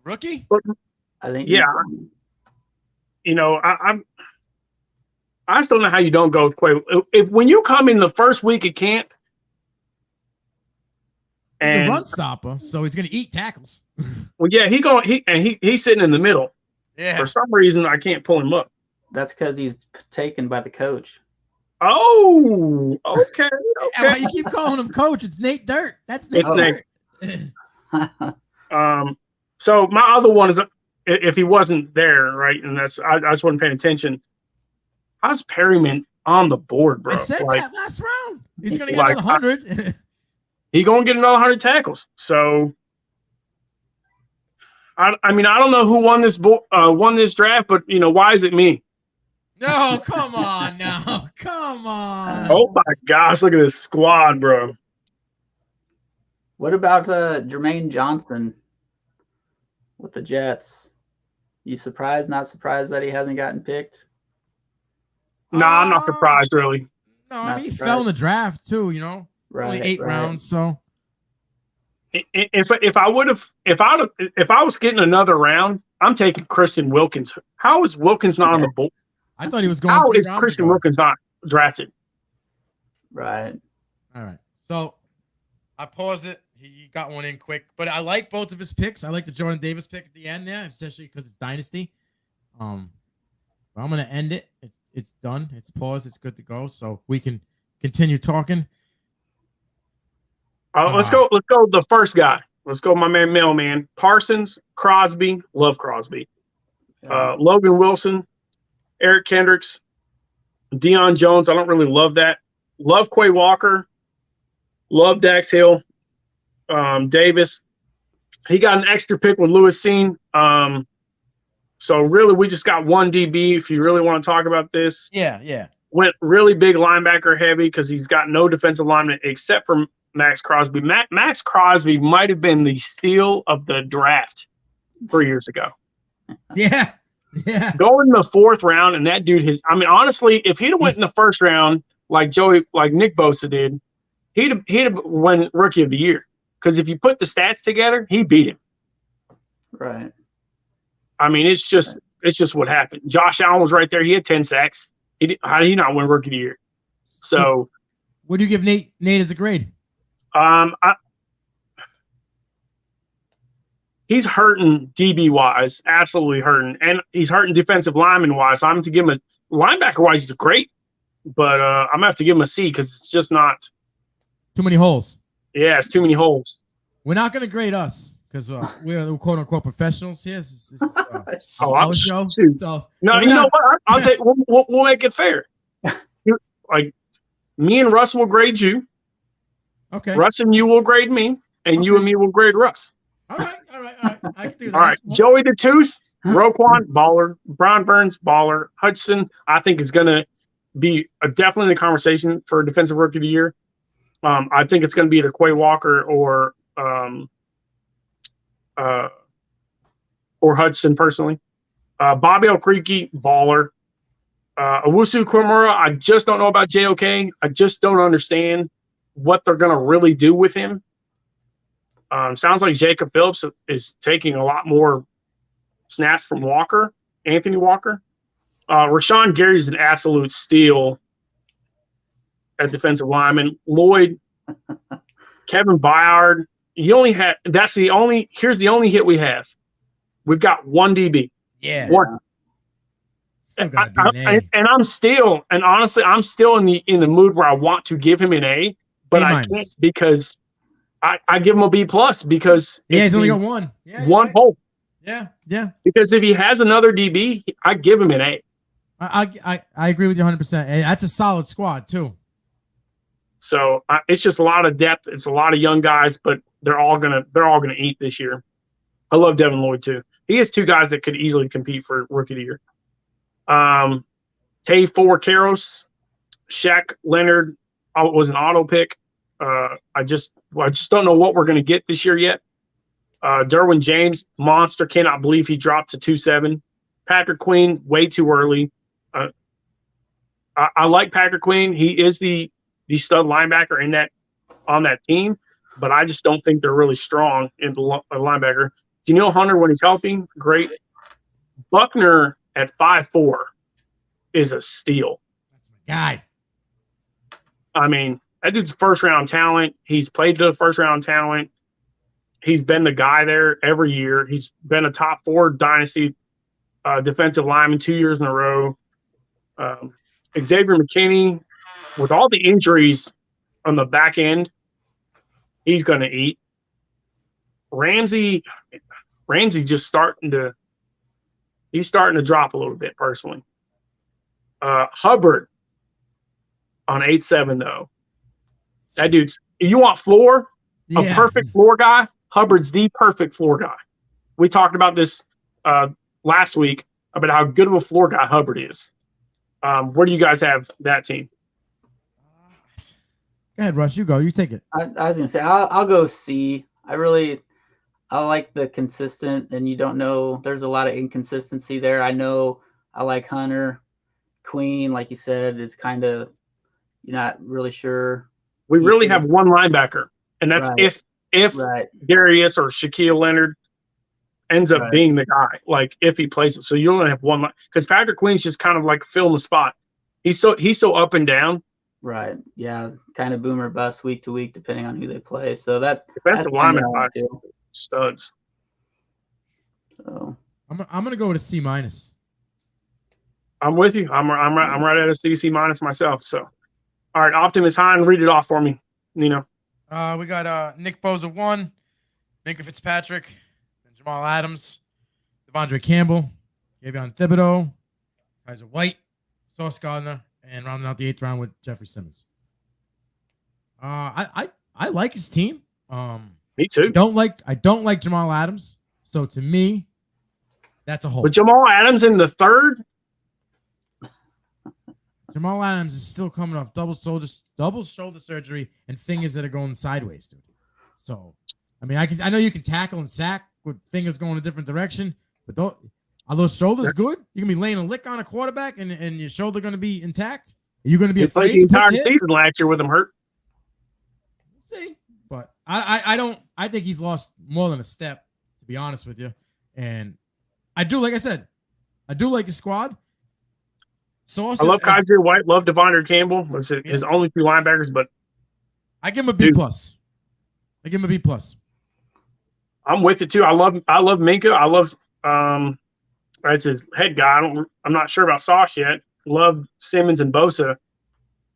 Rookie? But, I think. Yeah. You know, I just don't know how you don't go with Quay. If when you come in the first week of camp, he's a run stopper, so he's gonna eat tackles. Well, yeah, he's sitting in the middle. Yeah. For some reason, I can't pull him up. That's because he's taken by the coach. Oh, okay. Okay. You keep calling him coach. It's Nate Dirt. That's Nate Dirt. So my other one is if he wasn't there, right? And that's I just wasn't paying attention. How's Perryman on the board, bro? I said that last round. He's gonna get another 100. He's gonna get another 100 tackles. So I mean, I don't know who won this draft, but you know, why is it me? No, come on now. Come on. Oh my gosh, look at this squad, bro. What about Jermaine Johnson with the Jets? You surprised, not surprised that he hasn't gotten picked? No, I'm not surprised, really. No, I mean, he fell in the draft too, you know. Only 8 rounds, so if I was getting another round, I'm taking Christian Wilkins. How is Wilkins not on the board? I thought he was going. How is Christian Wilkins not drafted? Right. All right. So I paused it. He got one in quick, but I like both of his picks. I like the Jordan Davis pick at the end there, especially because it's dynasty. I'm gonna end it. It's done. It's paused. It's good to go. So we can continue talking. Let's go. Let's go. The first guy. Let's go. My man, mailman. Parsons, Crosby. Love Crosby. Logan Wilson, Eric Kendricks, Deion Jones. I don't really love that. Love Quay Walker. Love Dax Hill. Davis. He got an extra pick with Lewis Seen. So really, we just got one DB. If you really want to talk about this, yeah. Went really big linebacker heavy because he's got no defensive lineman except for Max Crosby. Max Crosby might have been the steal of the draft 3 years ago. Yeah. Going in the 4th round, and that dude I mean, honestly, if he'd have went in the 1st round like Nick Bosa did, he'd have won Rookie of the Year. Because if you put the stats together, he beat him. Right. I mean, it's just what happened. Josh Allen was right there. He had 10 sacks. How did he not win Rookie of the Year? So, what do you give Nate as a grade? He's hurting DB wise, absolutely hurting, and he's hurting defensive lineman wise. So I'm going to give him a linebacker wise. He's great, but I'm going to have to give him a C because it's just not too many holes. Yeah, it's too many holes. We're not going to grade us because we're the quote unquote professionals here. This is our show. So no, you know what? I'll take. We'll make it fair. Like me and Russ will grade you. Okay. Russ and you will grade me, and you and me will grade Russ. All right. I can do that. All right. Joey the Tooth, Roquan, baller. Brian Burns, baller. Hudson, I think is going to be definitely in the conversation for Defensive Rookie of the Year. I think it's going to be either Quay Walker or Hudson personally. Bobby Creaky, baller. Owusu Kimura, I just don't know about JOK. I just don't understand what they're going to really do with him. Sounds like Jacob Phillips is taking a lot more snaps from Anthony Walker. Rashawn Gary's an absolute steal at defensive lineman. Lloyd, Kevin Byard, You only have. That's the only. Here's the only hit we have. We've got one DB. Yeah. One. And I'm still, and honestly, I'm still in the mood where I want to give him an A, but I can't because I give him a B plus because he's only got one. Yeah, one hole. Yeah, yeah. Because if he has another DB, I give him an A. I agree with you 100%. That's a solid squad too. So it's just a lot of depth. It's a lot of young guys, but they're all gonna eat this year. I love Devin Lloyd too. He has two guys that could easily compete for Rookie of the Year. Tay for Karros, Shaq Leonard was an auto pick. I just don't know what we're gonna get this year yet. Derwin James, monster. Cannot believe he dropped to 2.7. Patrick Queen, way too early. I like Patrick Queen. He is the stud linebacker on that team, but I just don't think they're really strong in the linebacker. Danielle Hunter, when he's healthy, great. Buckner at 5'4" is a steal. That's my guy. I mean, that dude's first-round talent. He's played to the first-round talent. He's been the guy there every year. He's been a top 4 dynasty defensive lineman 2 years in a row. Xavier McKinney, with all the injuries on the back end, he's going to eat. Ramsey just starting to drop a little bit personally. Hubbard on 8.7 though. That dude's, you want floor, a perfect floor guy, Hubbard's the perfect floor guy. We talked about this last week about how good of a floor guy Hubbard is. Where do you guys have that team? Go ahead, Russ. You go. You take it. I was gonna say I'll go C. I like the consistent, and you don't know. There's a lot of inconsistency there. I know I like Hunter. Queen, like you said, is kind of you're not really sure. We really have one linebacker, and that's if Darius or Shaquille Leonard ends up being the guy, like if he plays it. So you only have one because Patrick Queen's just kind of like filling the spot. He's so up and down. Right. Yeah. Kind of boomer bust week to week, depending on who they play. So defensive lineman studs. So I'm gonna go with a C minus. I'm with you. I'm right at a C minus myself. So, all right, Optimus Hine, read it off for me, Nino. We got Nick Bosa 1, Minka Fitzpatrick, Jamal Adams, Devondre Campbell, Gavion Thibodeau, Kaiser White, Sauce Gardner, and rounding out the 8th round with Jeffrey Simmons. I like his team. Me too. I don't like Jamal Adams. So to me, that's a hole. But Jamal Adams in the 3rd. Jamal Adams is still coming off double shoulder surgery and fingers that are going sideways, dude. So, I mean, I know you can tackle and sack with fingers going a different direction, but are those shoulders good? You're gonna be laying a lick on a quarterback and your shoulder gonna be intact? Are you gonna be afraid the entire season last year with him hurt? We'll see, but I think he's lost more than a step, to be honest with you. And I do, like I said, I do like his squad. I love Kaiser White, love Devondre Campbell. Was his only 2 linebackers, but I give him a B plus. I give him a B plus. I'm with it too. I love Minka. I love that's his head guy. I'm not sure about Sauce yet. Love Simmons and Bosa.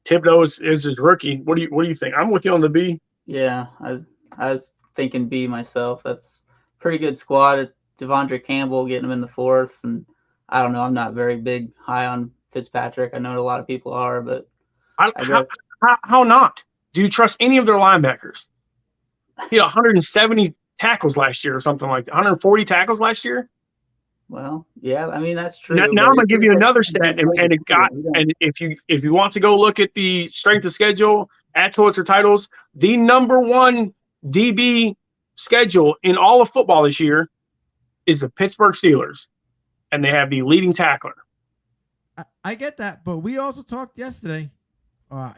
Thibodeau is his rookie. What do you think? I'm with you on the B. Yeah, I was thinking B myself. That's pretty good squad. Devondre Campbell getting him in the 4th, and I don't know. I'm not very high on Fitzpatrick. I know a lot of people are, but how not? Do you trust any of their linebackers? He had 170 tackles last year or something like that. 140 tackles last year. Well, yeah, I mean that's true. Now I'm gonna give you another stat, and if you want to go look at the strength of schedule at Toilets or Titles, the number 1 DB schedule in all of football this year is the Pittsburgh Steelers, and they have the leading tackler. I get that, but we also talked yesterday.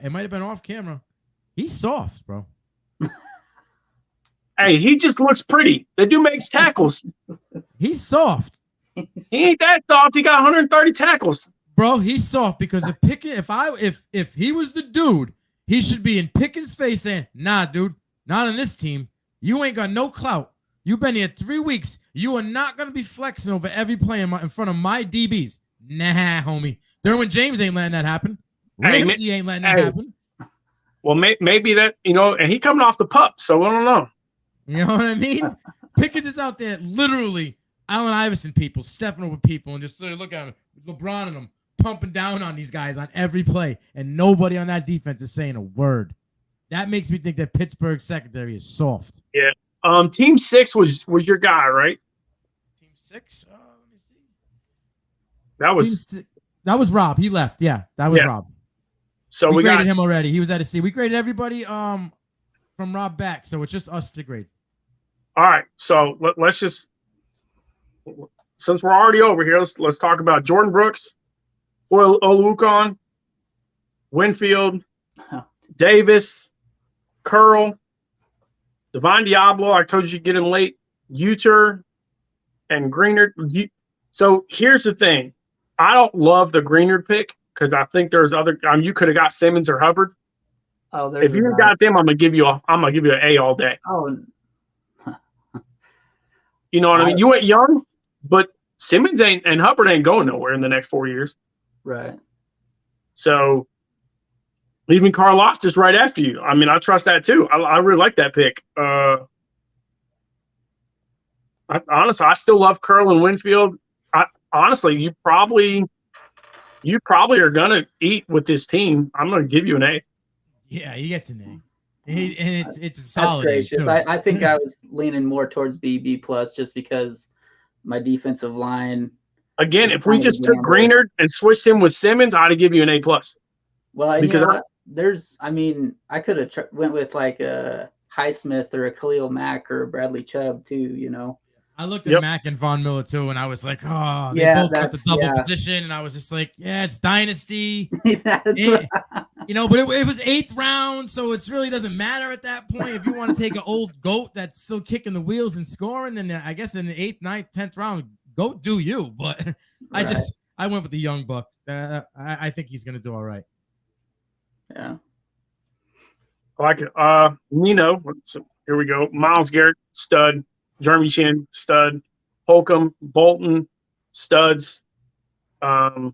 It might have been off camera. He's soft, bro. Hey, he just looks pretty. The dude makes tackles. He's soft. He ain't that soft. He got 130 tackles. Bro, he's soft because if he was the dude, he should be in Pickett's face saying, "Nah, dude, not on this team. You ain't got no clout. You've been here 3 weeks. You are not going to be flexing over every play in front of my DBs. Nah, homie. Derwin James ain't letting that happen. Ramsey ain't letting that happen. Well, maybe that, and he coming off the pup, so I don't know. You know what I mean? Pickens is out there literally Allen Iverson people, stepping over people, and just sort of look at him, LeBron and them, pumping down on these guys on every play, and nobody on that defense is saying a word. That makes me think that Pittsburgh's secondary is soft. Yeah. Team 6 was your guy, right? Team 6? Let me see. That was Rob. He left. Yeah, that was Rob. So we graded him already. He was at a C. We graded everybody from Rob back, so it's just us to grade. All right. So let's just, since we're already over here, let's talk about Jordan Brooks, Oluokun, Winfield, Davis, Curl, Devon Diablo. I told you get him late. Uter and Greenard. So here's the thing. I don't love the Greenard pick because I think there's other. You could have got Simmons or Hubbard. Oh, if you got them, I'm gonna give you an A all day. Oh, you know what I mean? You went young, but Simmons and Hubbard ain't going nowhere in the next 4 years. Right. So even Karloftis right after you. I mean, I trust that too. I really like that pick. Honestly, I still love Curl and Winfield. Honestly, you probably are gonna eat with this team. I'm gonna give you an A. Yeah, he gets an A. And it's a solid. That's gracious. I think I was leaning more towards B plus just because my defensive line. Again, if we just took Greenard and switched him with Simmons, I'd give you an A plus. Well, because I could have went with like a Highsmith or a Khalil Mack or a Bradley Chubb too. I looked at Mack and Von Miller too, and I was like, oh, they both got the double position, and I was just like, yeah, it's dynasty. But it was 8th round, so it really doesn't matter at that point. If you want to take an old GOAT that's still kicking the wheels and scoring, then I guess in the 8th, 9th, 10th round, GOAT do you. But I went with the young buck. I think he's going to do all right. Yeah. I like it. Nino, so here we go. Myles Garrett, stud. Jeremy Chin, stud. Holcomb, Bolton, studs. I mean,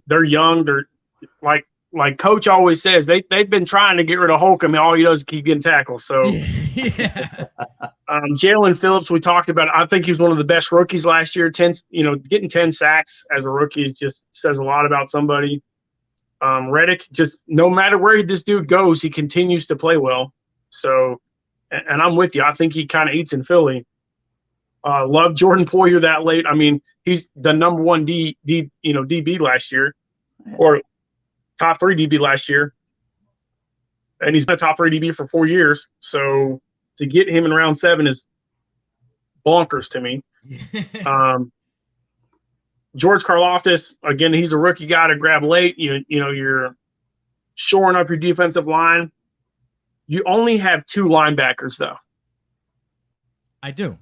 they're young. They're like Coach always says, they've been trying to get rid of Holcomb, and all he does is keep getting tackles. So, Jaylen Phillips, we talked about. I think he was one of the best rookies last year. Getting 10 sacks as a rookie just says a lot about somebody. Reddick, just no matter where this dude goes, he continues to play well. So. And I'm with you. I think he kind of eats in Philly. Love Jordan Poyer that late. I mean, he's the number one DB last year, or top 3 DB last year, and he's been a top 3 DB for 4 years. So to get him in round 7 is bonkers to me. George Karloftis, again, he's a rookie guy to grab late. You're shoring up your defensive line. You only have 2 linebackers, though. I do,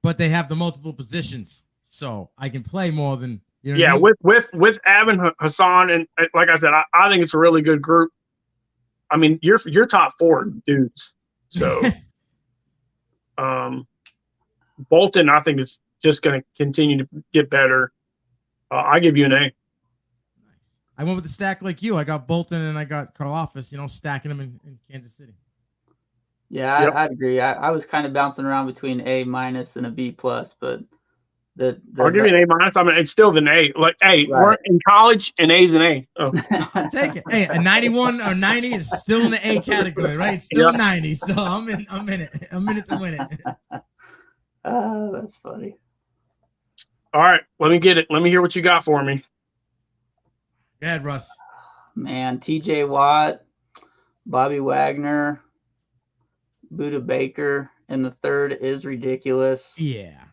but they have the multiple positions, so I can play more than I mean? with Avin Hassan, and like I said, I think it's a really good group. I mean, you're top 4 dudes, so Bolton, I think it's just going to continue to get better. I give you an A. I went with the stack like you. I got Bolton and I got Karloftis, stacking them in Kansas City. Yeah, I'd agree. I was kind of bouncing around between A- and a B+, but I'll give you an A-. I mean, it's still an A. Like, hey, we're in college, and A's an A. Oh. Take it. Hey, a 91 or 90 is still in the A category, right? It's still 90, so I'm in it. I'm in it to win it. Oh, that's funny. All right, let me get it. Let me hear what you got for me. Go ahead, Russ. Man, TJ Watt, Bobby Wagner, Buda Baker, and the third is ridiculous. Yeah.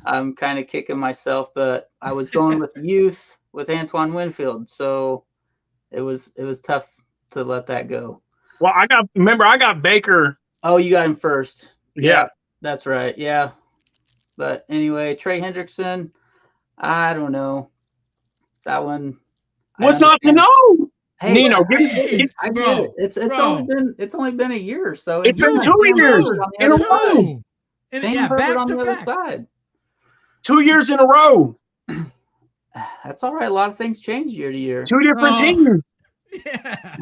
I'm kind of kicking myself, but I was going with youth with Antoine Winfield, so it was tough to let that go. Well, I got Baker. Oh, you got him first. Yeah. That's right. Yeah. But anyway, Trey Hendrickson, I don't know. That one. What's not to know? Hey, Nino, I get it. It's only been a year or so. It's been 2 years in a row. Same Herbert on the other side. 2 years in a row. That's all right. A lot of things change year to year. 2 different teams. Yeah.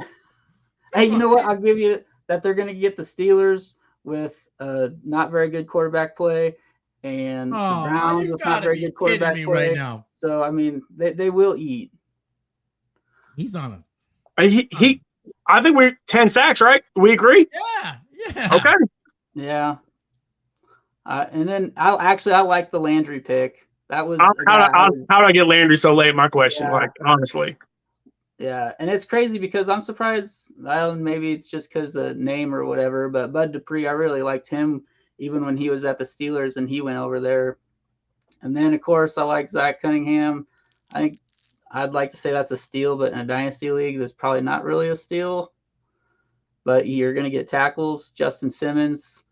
Hey, you know what? I'll give you that they're going to get the Steelers with not very good quarterback play and the Browns with not very good quarterback play. Right now. So, I mean, they will eat. He's on I think we're 10 sacks, right? We agree? Yeah. Okay. Yeah. And then I like the Landry pick. That was how did I get Landry so late? My question, honestly. Yeah, and it's crazy because I'm surprised. Maybe it's just because of name or whatever. But Bud Dupree, I really liked him even when he was at the Steelers and he went over there. And then of course I like Zach Cunningham. I think I'd like to say that's a steal, but in a dynasty league, that's probably not really a steal. But you're going to get tackles. Justin Simmons,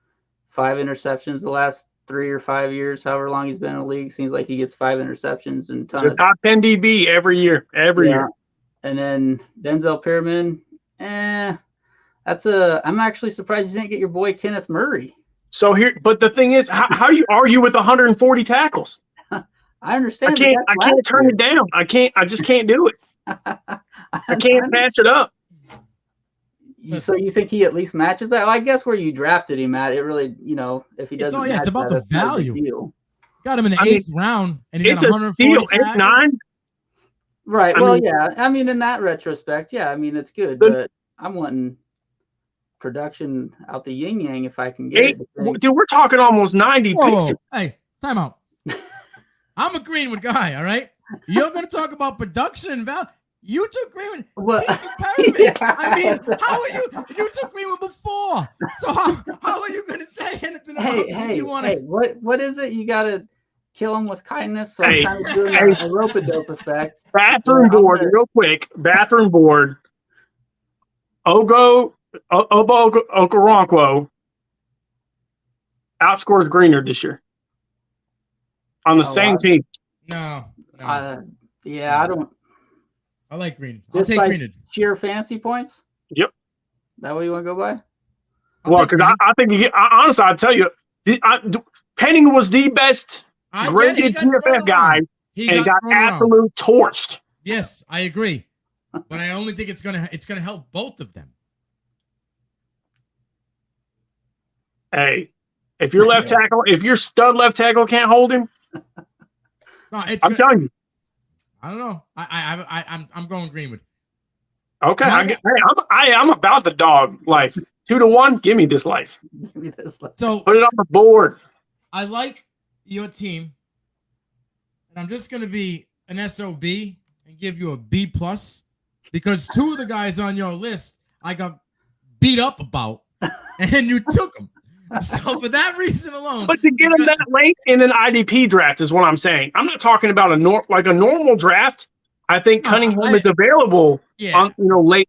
5 interceptions the last 3 or 5 years, however long he's been in the league. Seems like he gets 5 interceptions and the top 10 DB every year. Year. And then Denzel Perryman, I'm actually surprised you didn't get your boy Kenneth Murray. So but the thing is, how do you argue with 140 tackles? I understand. I can't turn it down. I just can't do it. I can't pass it up. So you think he at least matches that? Well, I guess where you drafted him at, it really, if he doesn't. It's about the value. Got him in the 8th round, and he got 140 tackles. 8-9. Right. I mean, in that retrospect, it's good, but I'm wanting production out the yin yang if I can get it. Dude, we're talking almost 90 picks. Hey, time out. I'm agreeing with Guy, all right? You're going to talk about production and value. You took Greenwood. Well, I mean, how are you? You took Greenwood before. So how are you going to say anything about Hey, what is it? You got to kill him with kindness. So I'm kind of doing a rope-a-dope effect. Bathroom board, real quick. Bathroom board. Obo Okoronkwo outscores Greener this year on the same team. No. I don't. I like Green. I'll take Green. Sheer fantasy points? Yep. That what you want to go by? Well, because I think honestly, I'll tell you, Penning was the best graded PFF guy and got absolute torched. Yes, I agree. But I only think it's gonna help both of them. Hey, if your left tackle, if your stud left tackle can't hold him, I'm telling you. I don't know. I'm going Greenwood. Okay, I'm about the dog life. 2-1. Give me this life. So put it on the board. I like your team, and I'm just gonna be an SOB and give you a B+ because 2 of the guys on your list I got beat up about, and you took them. So for that reason alone, but to get them that late in an IDP draft is what I'm saying. I'm not talking about a normal draft. I think Cunningham is available on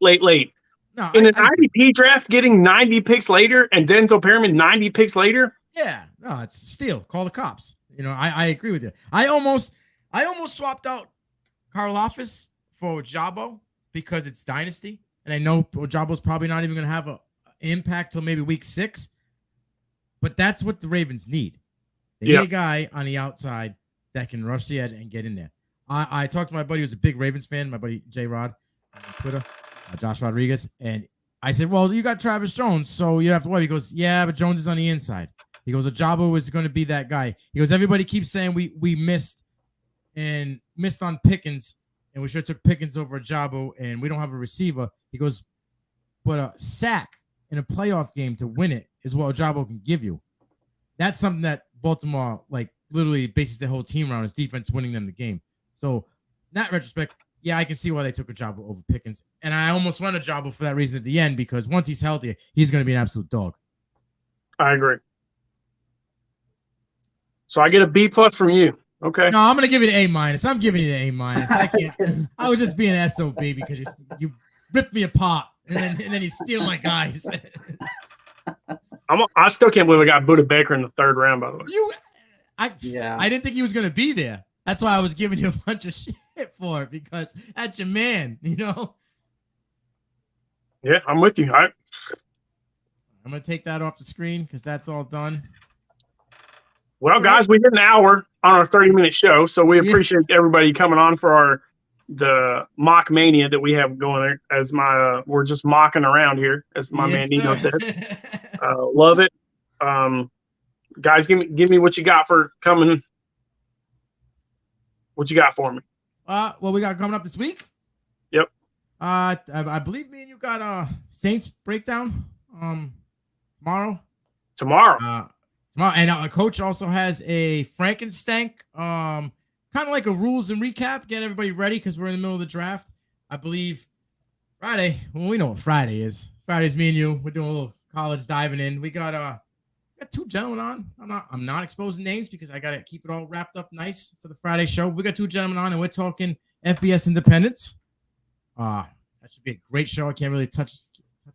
late. No, in an IDP draft, getting 90 picks later and Denzel Perryman 90 picks later. Yeah, no, it's steal. Call the cops. I agree with you. I almost swapped out Karloftis for Ojabo because it's dynasty, and I know Ojabo's probably not even going to have an impact till maybe week 6. But that's what the Ravens need. They need a guy on the outside that can rush the edge and get in there. I talked to my buddy who's a big Ravens fan, my buddy Jarod on Twitter, Josh Rodriguez, and I said, well, you got Travis Jones, so you have to worry. He goes, yeah, but Jones is on the inside. He goes, Ojabo is going to be that guy. He goes, everybody keeps saying we missed on Pickens, and we should have took Pickens over Ojabo, and we don't have a receiver. He goes, but a sack in a playoff game to win it is what Ojabo can give you. That's something that Baltimore literally bases their whole team around, is defense winning them the game. So in that retrospect, I can see why they took Ojabo over Pickens. And I almost went Ojabo for that reason at the end, because once he's healthy, he's going to be an absolute dog. I agree. So I get a B+ from you. Okay. No, I'm going to give it an A-. I'm giving you an A-. I can't. I was just being an SOB because you ripped me apart and then you steal my guys. I still can't believe I got Buda Baker in the 3rd round, by the way. I didn't think he was going to be there. That's why I was giving you a bunch of shit for it, because that's your man, Yeah, I'm with you. I'm going to take that off the screen because that's all done. Well, guys, we hit an hour on our 30-minute show, so we appreciate everybody coming on for the mock mania that we have going there. As we're just mocking around here, as my man Nino said. Love it, guys. Give me what you got for coming. What you got for me? What we got coming up this week? Yep. I believe me and you got Saints breakdown tomorrow. Tomorrow, and our coach also has a Frankenstein, kind of like a rules and recap. Get everybody ready because we're in the middle of the draft. I believe Friday. Well, we know what Friday is. Friday's me and you. We're doing a little college diving in. We got two gentlemen on. I'm not exposing names because I gotta keep it all wrapped up nice for the Friday show. We got two gentlemen on, and we're talking FBS independence. That should be a great show. I can't really touch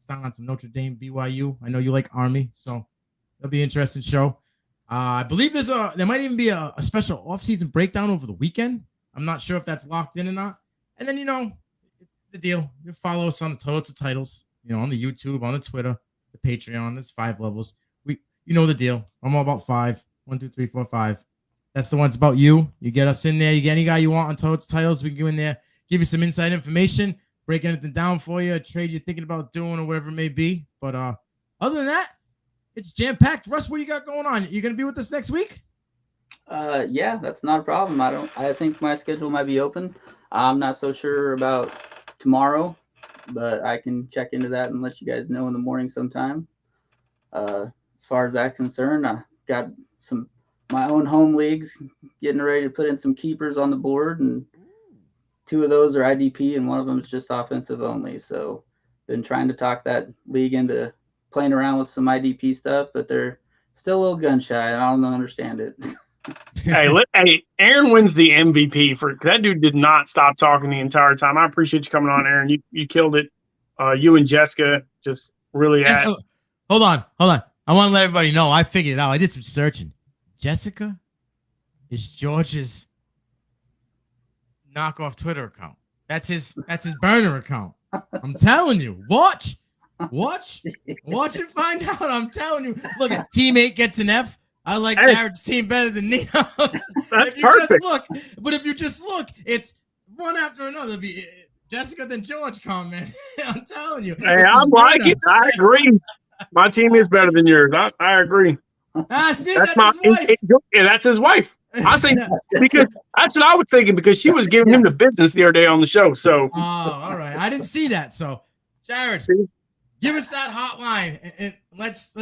down on some Notre Dame, BYU. I know you like Army, so it'll be an interesting show. I believe there might even be a special off-season breakdown over the weekend. I'm not sure if that's locked in or not. And then, the deal. You follow us on the Total to Titles, on the YouTube, on the Twitter, the Patreon. There's 5 levels. You know the deal. I'm all about 5. 1, 2, 3, 4, 5. That's the one. It's about you. You get us in there. You get any guy you want on Total to Titles. We can go in there, give you some inside information, break anything down for you, a trade you're thinking about doing or whatever it may be. But other than that, it's jam-packed. Russ, what do you got going on? You going to be with us next week? Yeah, that's not a problem. I think my schedule might be open. I'm not so sure about tomorrow, but I can check into that and let you guys know in the morning sometime. As far as that's concerned, I got my own home leagues, getting ready to put in some keepers on the board, and 2 of those are IDP and one of them is just offensive only. So been trying to talk that league into playing around with some IDP stuff, but they're still a little gun shy, and I don't understand it. Hey, Aaron wins the MVP for that. Dude did not stop talking the entire time. I appreciate you coming on, Aaron. You killed it. You and Jessica just really had. Hold on. I want to let everybody know I figured it out. I did some searching. Jessica is George's knockoff Twitter account. That's his burner account. I'm telling you. Watch and find out. I'm telling you. Look, a teammate gets an F. I like Jarod's team better than Nino's. That's perfect. If you just look, it's one after another. It'll be Jessica then George comment. I'm telling you. Hey, I'm liking it. I agree. My team is better than yours. I agree. See, that's his wife. That's his wife. I think because that's what I was thinking because she was giving him the business the other day on the show. So, all right, I didn't see that. So, Jarod, give us that hotline and let's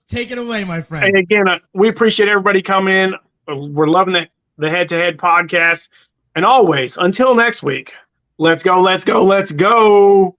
take it away, my friend. And again, we appreciate everybody coming in. We're loving the head-to-head podcast. And always, until next week, let's go.